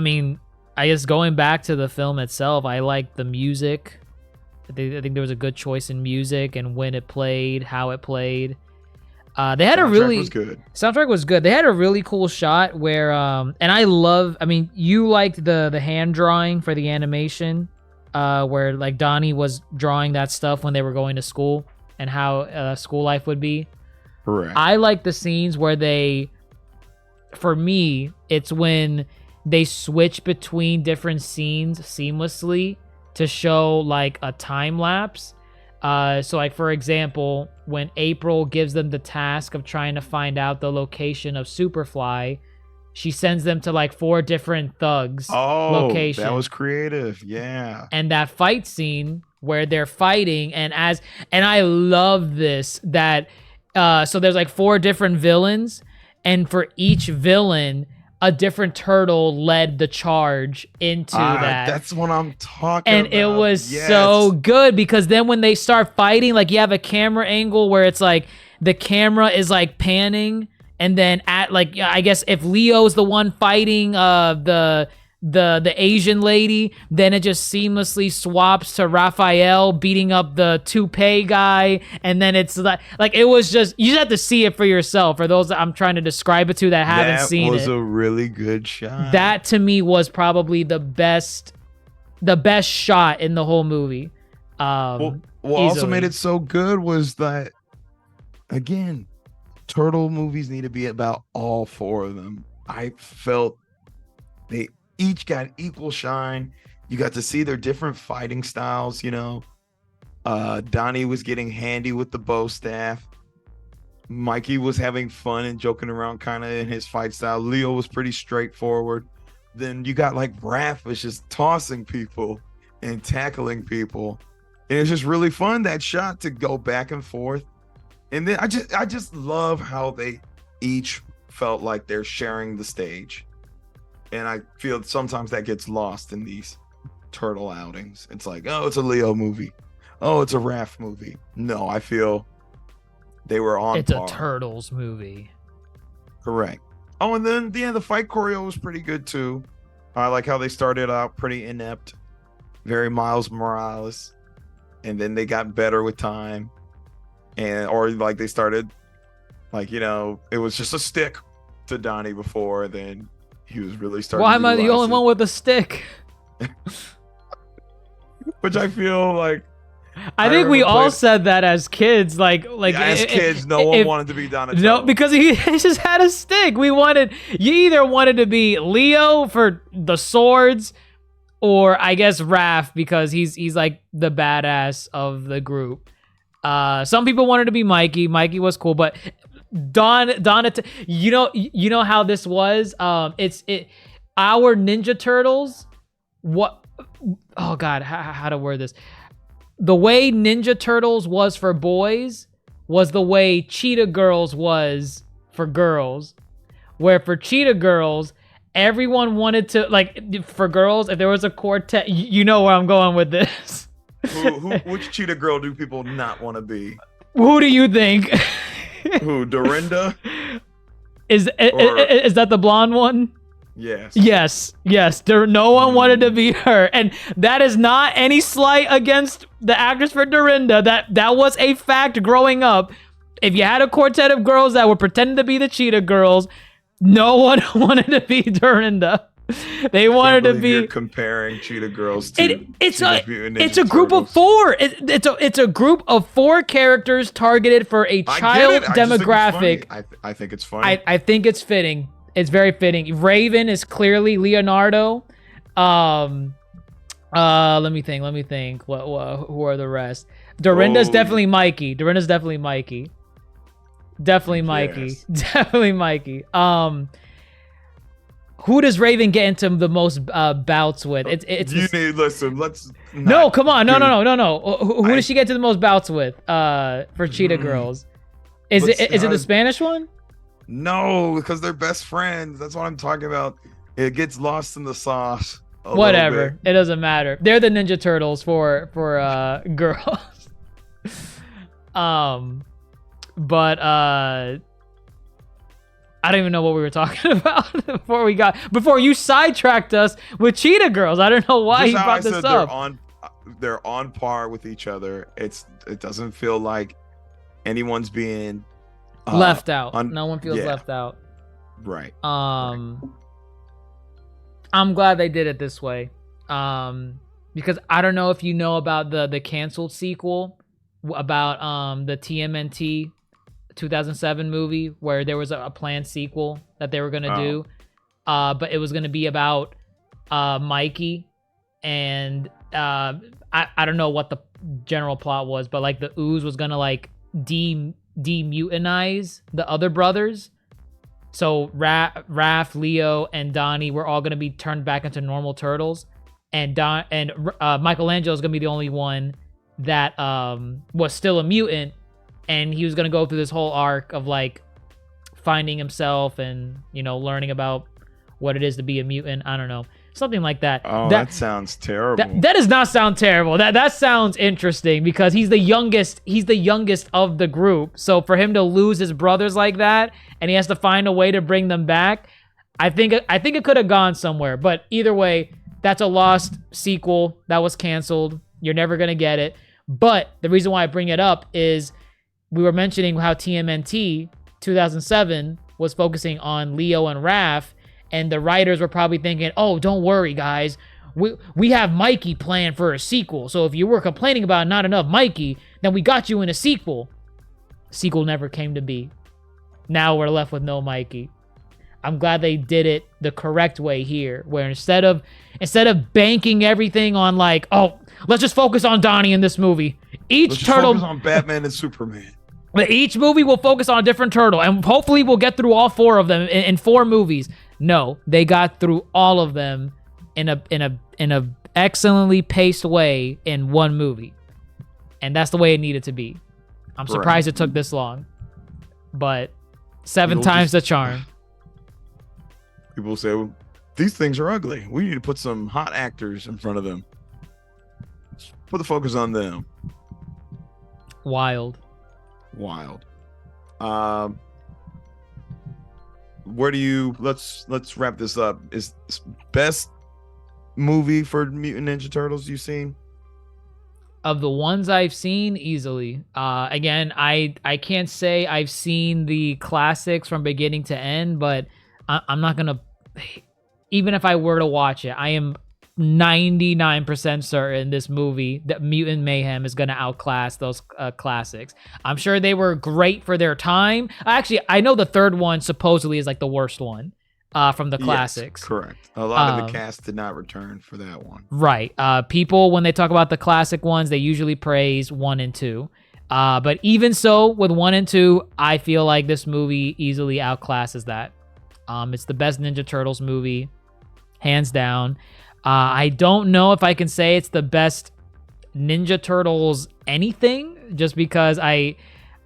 mean, I guess going back to the film itself, I like the music. I think there was a good choice in music and when it played, how it played. They had Soundtrack was good. Soundtrack was good. They had a really cool shot where and I mean, you liked the hand drawing for the animation, where like Donnie was drawing that stuff when they were going to school and how school life would be. Correct. I like the scenes where for me, it's when they switch between different scenes seamlessly to show like a time lapse. So like, for example, when April gives them the task of trying to find out the location of Superfly, she sends them to like 4 different thugs locations. That was creative. Yeah. And that fight scene where they're fighting and I love this, that so there's like 4 different villains, and for each villain a different turtle led the charge into that. That's what I'm talking and about. It was so good, because then when they start fighting, like you have a camera angle where it's like the camera is like panning, and then at like, I guess if Leo's the one fighting the Asian lady, then it just seamlessly swaps to Raphael beating up the toupee guy, and then it's like it was just, you just have to see it for yourself. For those that I'm trying to describe it to that haven't seen it, that was a really good shot. That to me was probably the best shot in the whole movie. What also made it so good was that, again, turtle movies need to be about all 4 of them. I felt they each got equal shine. You got to see their different fighting styles, you know. Donnie was getting handy with the bow staff. Mikey was having fun and joking around kind of in his fight style. Leo was pretty straightforward. Then you got like Raph was just tossing people and tackling people. And it's just really fun, that shot, to go back and forth. And then I just love how they each felt like they're sharing the stage. And I feel sometimes that gets lost in these turtle outings. It's like, oh, it's a Leo movie. Oh, it's a Raph movie. No, I feel they were on par. It's a Turtles movie. Correct. Oh, and then the fight choreo was pretty good too. I like how they started out pretty inept, very Miles Morales, and then they got better with time. Or like they started, like, you know, it was just a stick to Donnie before, then he was really starting. Why am I the only one with a stick? Which I feel like, I think we all said that as kids. Like as kids, no one wanted to be Donatello. No, because he just had a stick. You either wanted to be Leo for the swords, or I guess Raph because he's like the badass of the group. Some people wanted to be Mikey. Mikey was cool, but Donatello, you know how this was. Our Ninja Turtles. What? Oh God, how to word this? The way Ninja Turtles was for boys was the way Cheetah Girls was for girls. Where for Cheetah Girls, everyone wanted to, like, for girls, if there was a quartet, you know where I'm going with this. Which Cheetah Girl do people not want to be? Who do you think? Who, Dorinda? Is that the blonde one? Yes. No one wanted to be her, and that is not any slight against the actress for Dorinda. That was a fact growing up. If you had a quartet of girls that were pretending to be the Cheetah Girls, no one wanted to be Dorinda. They wanted to be. You're comparing Cheetah Girls to it's a group of 4. It's a group of 4 characters targeted for a child demographic. I think it's funny. I think it's fitting. It's very fitting. Raven is clearly Leonardo. Let me think. Who are the rest? Dorinda's definitely Mikey. Definitely Mikey. Who does Raven get into the most bouts with? No, come on. No. Who does she get to the most bouts with? For Cheetah Girls. Is it the Spanish one? No, because they're best friends. That's what I'm talking about. It gets lost in the sauce. Whatever. It doesn't matter. They're the Ninja Turtles for girls. But I don't even know what we were talking about before you sidetracked us with Cheetah Girls. I don't know why you brought this up. They're on par with each other. It doesn't feel like anyone's being left out. No one feels left out. Right. I'm glad they did it this way. Because I don't know if you know about the canceled sequel about the TMNT 2007 movie where there was a planned sequel that they were gonna do, but it was gonna be about Mikey, and I don't know what the general plot was, but like the ooze was gonna like demutinize the other brothers. So Raph, Leo, and Donnie were all gonna be turned back into normal turtles, and Michelangelo is gonna be the only one that was still a mutant, and he was gonna go through this whole arc of like finding himself and, you know, learning about what it is to be a mutant. I don't know, something like that. Oh, that sounds terrible. That does not sound terrible. That sounds interesting because he's the youngest. He's the youngest of the group. So for him to lose his brothers like that, and he has to find a way to bring them back, I think it could have gone somewhere. But either way, that's a lost sequel that was canceled. You're never gonna get it. But the reason why I bring it up is we were mentioning how TMNT 2007 was focusing on Leo and Raph, and the writers were probably thinking, oh, don't worry, guys. We have Mikey planned for a sequel. So if you were complaining about not enough Mikey, then we got you in a sequel. Sequel never came to be. Now we're left with no Mikey. I'm glad they did it the correct way here, where instead of banking everything on like, oh, let's just focus on Donnie in this movie. Let's focus on Batman and Superman. Each movie will focus on a different turtle, and hopefully we'll get through all four of them in 4 movies. No, they got through all of them in a excellently paced way in 1 movie, and that's the way it needed to be. I'm surprised it took this long, but 7 times the charm. People say, well, these things are ugly. We need to put some hot actors in front of them. Let's put the focus on them. Wild. Where do you let's wrap this up. Is this best movie for Mutant Ninja Turtles you've seen? Of the ones I've seen, easily. Again, I can't say I've seen the classics from beginning to end, but I'm not gonna, even if I were to watch it, I am 99% certain this movie, that Mutant Mayhem, is gonna outclass those classics. I'm sure they were great for their time. Actually, I know the third one supposedly is like the worst one from the classics. Yes, correct. A lot of the cast did not return for that one. Right. People, when they talk about the classic ones, they usually praise 1 and 2. But even so, with 1 and 2, I feel like this movie easily outclasses that. It's the best Ninja Turtles movie, hands down. I don't know if I can say it's the best Ninja Turtles anything, just because I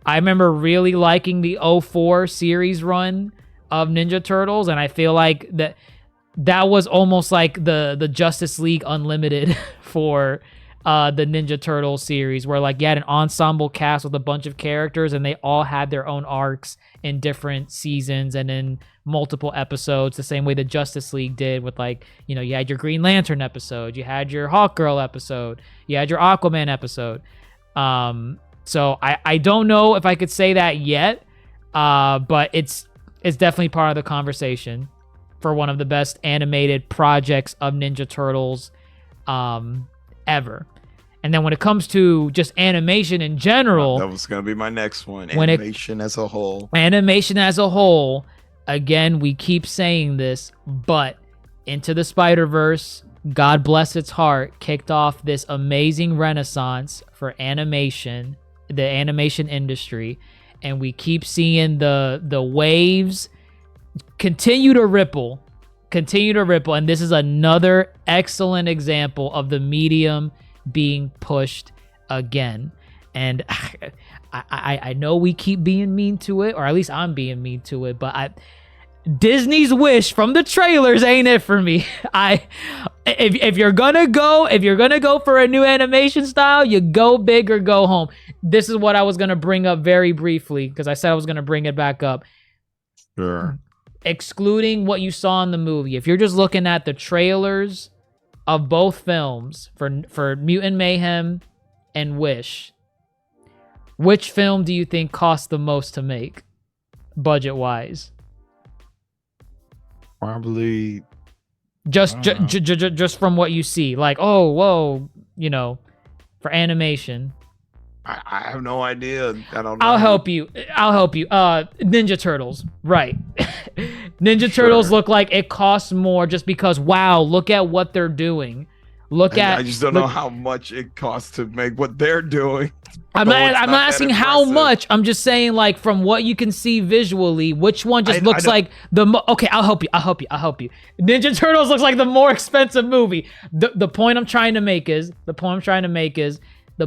remember really liking the 04 series run of Ninja Turtles, and I feel like that was almost like the Justice League Unlimited for the Ninja Turtles series, where like you had an ensemble cast with a bunch of characters, and they all had their own arcs in different seasons and in multiple episodes, the same way the Justice League did with, like, you know, you had your Green Lantern episode, you had your Hawkgirl episode, you had your Aquaman episode. So I don't know if I could say that yet, but it's definitely part of the conversation for one of the best animated projects of Ninja Turtles ever. And then when it comes to just animation in general, that was going to be my next one. Animation as a whole. Animation as a whole. Again, we keep saying this, but Into the Spider-Verse, God bless its heart, kicked off this amazing renaissance for animation, the animation industry, and we keep seeing the waves continue to ripple, and this is another excellent example of the medium being pushed again. And I know we keep being mean to it, or at least I'm being mean to it, but Disney's wish from the trailers ain't it for me. If you're gonna go for a new animation style, you go big or go home. This is what I was gonna bring up very briefly, because I said I was gonna bring it back up. Sure. Excluding what you saw in the movie, if you're just looking at the trailers of both films for Mutant Mayhem and Wish, which film do you think cost the most to make? budget wise? Probably Just from what you see, like, oh, whoa, for animation. I have no idea. I don't know. I'll help you. Ninja Turtles, right? Ninja Turtles look like it costs more just because. Wow, look at what they're doing. I just don't know how much it costs to make what they're doing. I'm not asking how much. I'm just saying, like, from what you can see visually, which one just looks like the okay, I'll help you. Ninja Turtles looks like the more expensive movie. The point I'm trying to make is the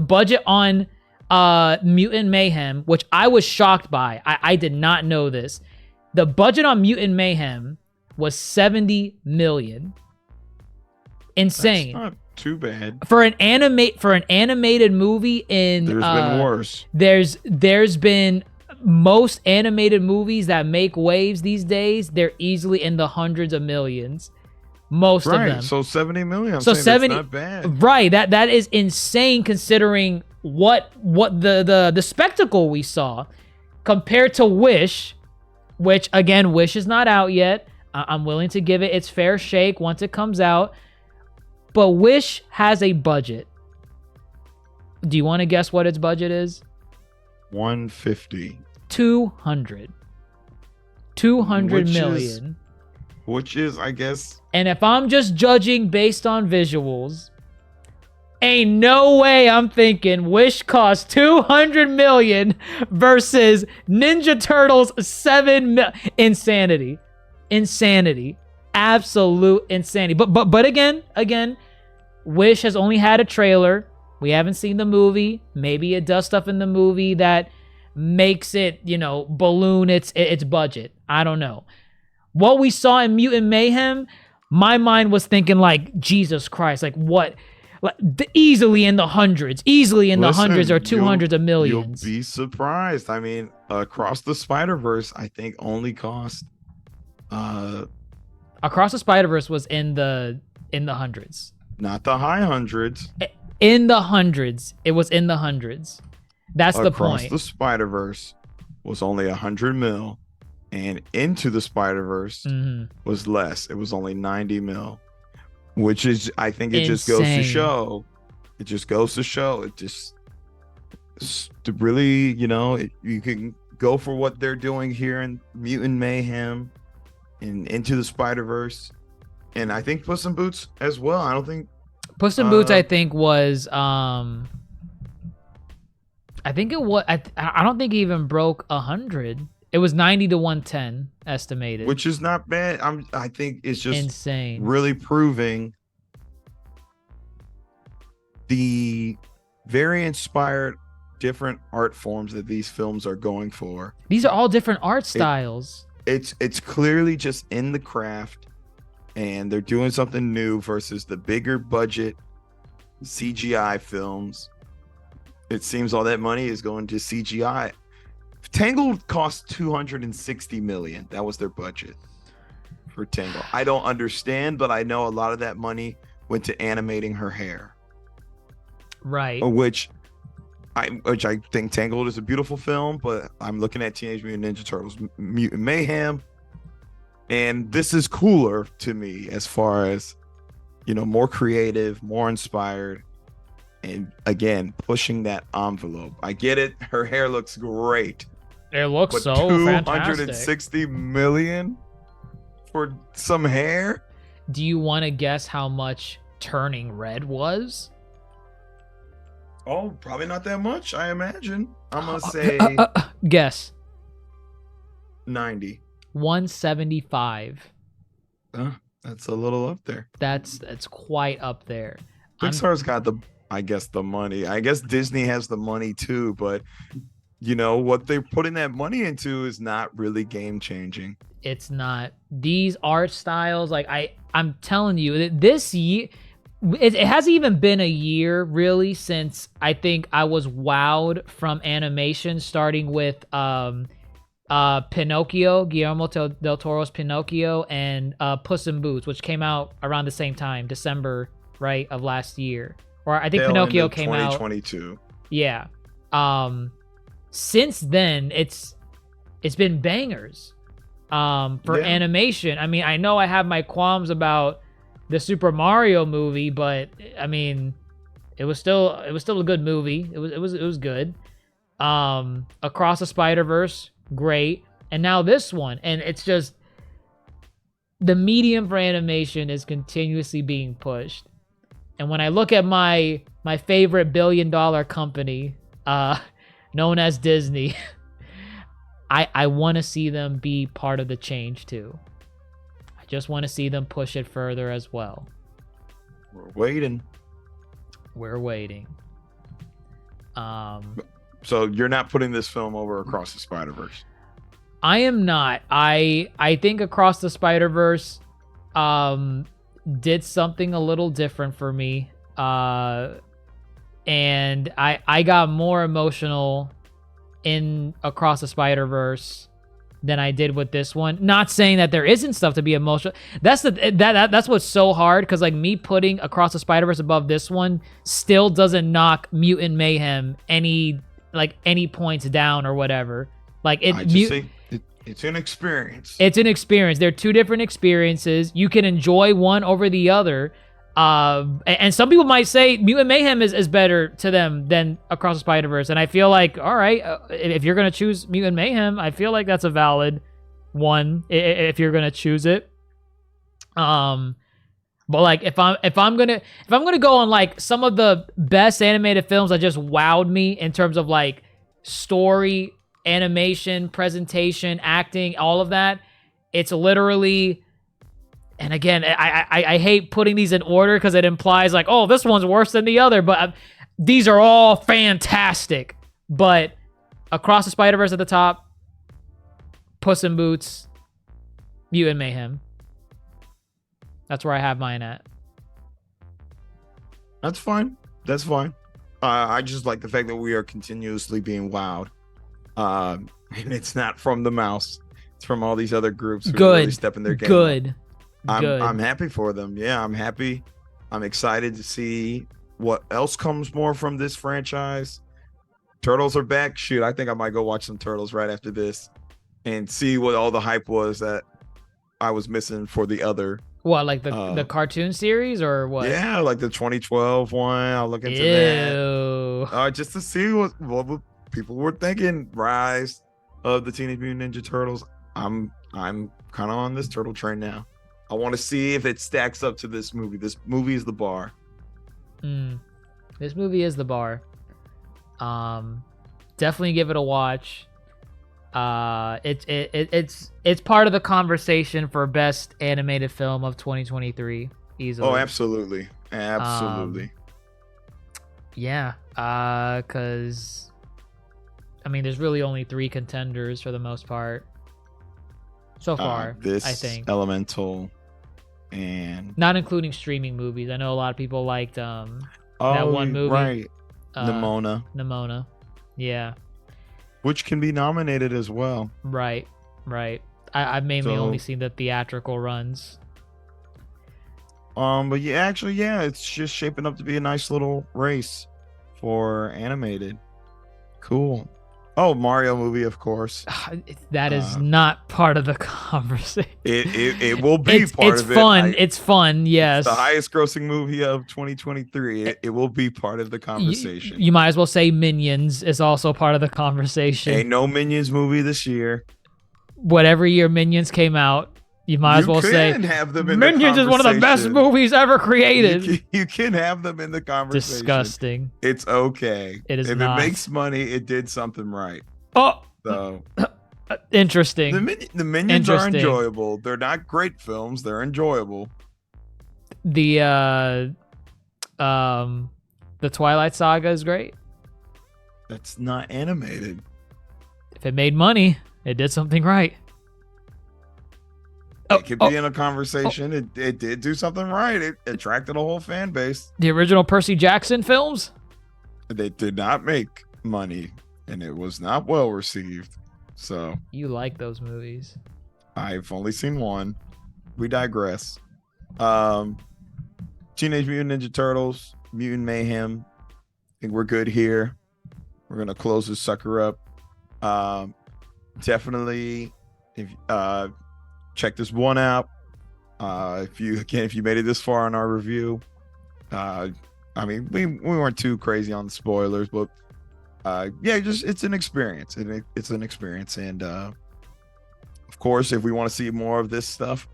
budget on Mutant Mayhem, which I was shocked by. I did not know this. The budget on Mutant Mayhem was $70 million. Insane. That's not too bad for an animated movie. There's been worse. There's been most animated movies that make waves these days. They're easily in the hundreds of millions. Most of them. So 70 million. So 70. That's not bad. Right. That is insane considering what the spectacle we saw compared to Wish, which again, Wish is not out yet. I'm willing to give it its fair shake once it comes out. But Wish has a budget. Do you want to guess what its budget is? 150. 200. 200 million. Which is, I guess. And if I'm just judging based on visuals, ain't no way I'm thinking Wish cost 200 million versus Ninja Turtles 7 million. Insanity. Absolute insanity. But again, Wish has only had a trailer. We haven't seen the movie. Maybe it does stuff in the movie that makes it, balloon its budget. I don't know. What we saw in Mutant Mayhem, my mind was thinking like, Jesus Christ, like what? Like easily in the hundreds or 200s of millions. You'll be surprised. I mean, Across the Spider-Verse, I think only cost. Across the Spider-Verse was in the hundreds. Not the high hundreds. In the hundreds. It was in the hundreds. That's the point. Across the Spider-Verse was only 100 mil, and Into the Spider-Verse was less. It was only 90 mil, which is, I think it just goes to show. It just goes to show. It just to really, you can go for what they're doing here in Mutant Mayhem and Into the Spider-Verse. And I think Puss in Boots as well. I don't think Puss in Boots. I think was. I think it was. I don't think it even broke 100. It was 90 to 110 estimated, which is not bad. I think it's just insane. Really proving the very inspired, different art forms that these films are going for. These are all different art styles. It's clearly just in the craft. And they're doing something new versus the bigger budget CGI films. It seems all that money is going to CGI. Tangled cost $260 million. That was their budget for Tangled. I don't understand, but I know a lot of that money went to animating her hair. Right. Which I think Tangled is a beautiful film, but I'm looking at Teenage Mutant Ninja Turtles Mutant Mayhem. And this is cooler to me as far as, more creative, more inspired, and again, pushing that envelope. I get it. Her hair looks great. It looks so fantastic. $260 million for some hair? Do you want to guess how much Turning Red was? Oh, probably not that much, I imagine. I'm going to say... Guess. 90. 175. That's a little up there. That's quite up there. Pixar's got the money. I guess Disney has the money too, but what they're putting that money into is not really game changing. It's not. These art styles, like I'm telling you, this year it hasn't even been a year really since I think I was wowed from animation, starting with Pinocchio, Guillermo del Toro's Pinocchio, and Puss in Boots, which came out around the same time, December, right, of last year. Or I think Pinocchio came out 2022. Yeah. Since then, it's it's been bangers for animation. I mean, I know I have my qualms about the Super Mario movie, but I mean, it was still a good movie. It was good. Across the Spider-Verse, great. And now this one, and it's just the medium for animation is continuously being pushed. And when I look at my favorite billion-dollar company, known as Disney, I want to see them be part of the change too. I just want to see them push it further as well. We're waiting. So you're not putting this film over Across the Spider-Verse? I am not. I think Across the Spider-Verse did something a little different for me. And I got more emotional in Across the Spider-Verse than I did with this one. Not saying that there isn't stuff to be emotional. That's what's so hard, because like me putting Across the Spider-Verse above this one still doesn't knock Mutant Mayhem any points down or whatever. Like it's an experience. It's an experience. They're two different experiences. You can enjoy one over the other. And some people might say Mutant Mayhem is better to them than Across the Spider-Verse. And I feel like, all right, if you're going to choose Mutant Mayhem, I feel like that's a valid one if you're going to choose it. But like if I'm going to go on like some of the best animated films that just wowed me in terms of like story, animation, presentation, acting, all of that, it's literally, and again, I hate putting these in order because it implies like, oh, this one's worse than the other, but these are all fantastic. But Across the Spider-Verse at the top, Puss in Boots, Mutant Mayhem. That's where I have mine at. That's fine. I just like the fact that we are continuously being wowed. And it's not from the mouse. It's from all these other groups who are really stepping their game up. I'm happy for them. Yeah, I'm happy. I'm excited to see what else comes more from this franchise. Turtles are back. Shoot, I think I might go watch some Turtles right after this and see what all the hype was that I was missing for the other. What, like the cartoon series or what? Yeah, like the 2012 one. I'll look into that. Just to see what people were thinking. Rise of the Teenage Mutant Ninja Turtles. I'm kind of on this turtle train now. I want to see if it stacks up to this movie. This movie is the bar. This movie is the bar. Definitely give it a watch. It's part of the conversation for best animated film of 2023 easily. Oh, absolutely. Yeah, because I mean, there's really only 3 contenders for the most part so far. This, I think, Elemental, and not including streaming movies. I know a lot of people liked that one movie, right? Nimona, yeah, which can be nominated as well. Right. I've mainly only seen the theatrical runs. But yeah, it's just shaping up to be a nice little race for animated. Cool. Oh, Mario movie, of course. That is not part of the conversation. It will be part of it. It's fun. Yes. It's the highest grossing movie of 2023. It will be part of the conversation. You might as well say Minions is also part of the conversation. Ain't no Minions movie this year. Whatever year Minions came out, you might as well say have them in Minions is one of the best movies ever created. You can have them in the conversation. Disgusting. It's okay. It is if not. It makes money, it did something right. Oh, so interesting. The Minions are enjoyable. They're not great films. They're enjoyable. The Twilight Saga is great. That's not animated. If it made money, it did something right. It could be in a conversation. It did do something right. It attracted a whole fan base. The original Percy Jackson films? They did not make money, and it was not well received. So you like those movies? I've only seen one. We digress. Teenage Mutant Ninja Turtles, Mutant Mayhem. I think we're good here. We're gonna close this sucker up. definitely if check this one out. If you made it this far in our review, I mean we weren't too crazy on the spoilers, but yeah, just it's an experience. It's an experience, and of course, if we want to see more of this stuff,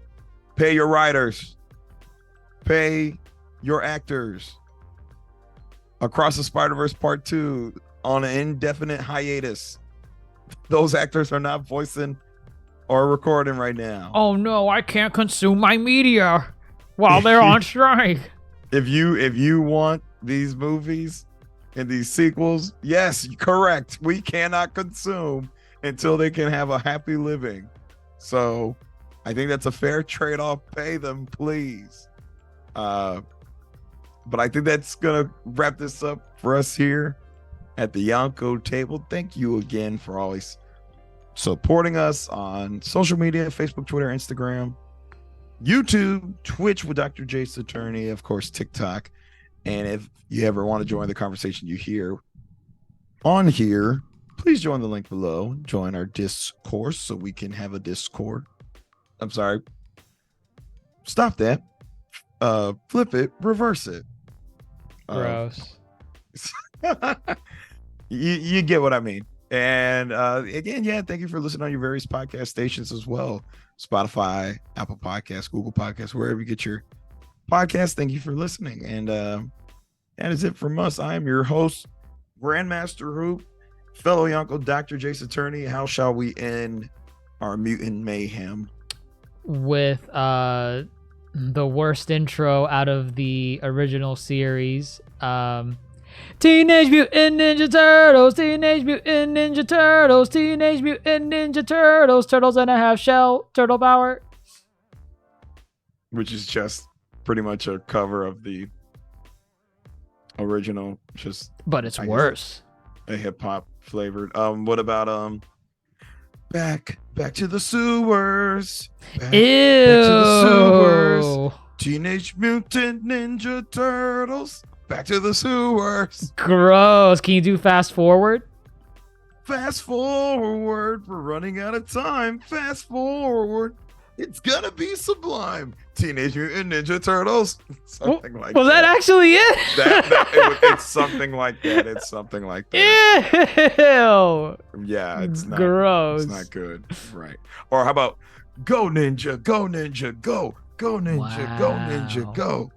pay your writers, pay your actors. Across the Spider-Verse Part 2 on an indefinite hiatus. Those actors are not voicing or recording right now. Oh no, I can't consume my media while they're on strike. If you want these movies and these sequels, yes, correct. We cannot consume until they can have a happy living. So I think that's a fair trade-off. Pay them, please. But I think that's going to wrap this up for us here at the Yonko table. Thank you again for always supporting us on social media, Facebook, Twitter, Instagram, YouTube, Twitch with Dr. Jace Attorney, of course, TikTok. And if you ever want to join the conversation you hear on here, please join the link below. Join our discourse so we can have a Discord. I'm sorry. Stop that. Flip it, reverse it. Gross. You get what I mean. And again, yeah, thank you for listening on your various podcast stations as well. Spotify, Apple Podcasts, Google Podcasts, wherever you get your podcast. Thank you for listening. And that is it from us. I am your host, Grandmaster Hoop, fellow Yonko, Dr. Jace Attorney. How shall we end our Mutant Mayhem? With the worst intro out of the original series. Teenage Mutant Ninja Turtles, Teenage Mutant Ninja Turtles, Teenage Mutant Ninja Turtles, turtles and a half shell, turtle power. Which is just pretty much a cover of the original, but it's worse. A hip hop flavored. What about Back to the sewers. Ew. Back to the sewers. Teenage Mutant Ninja Turtles. Back to the sewers. Gross. Can you do fast forward? Fast forward. We're running out of time. Fast forward. It's gonna be sublime. Teenage Mutant Ninja Turtles. Something like was that actually it? It's something like that. It's something like that. Ew. Yeah, it's not gross. It's not good. Right. Or how about go ninja, go ninja, go, go ninja, go ninja, go.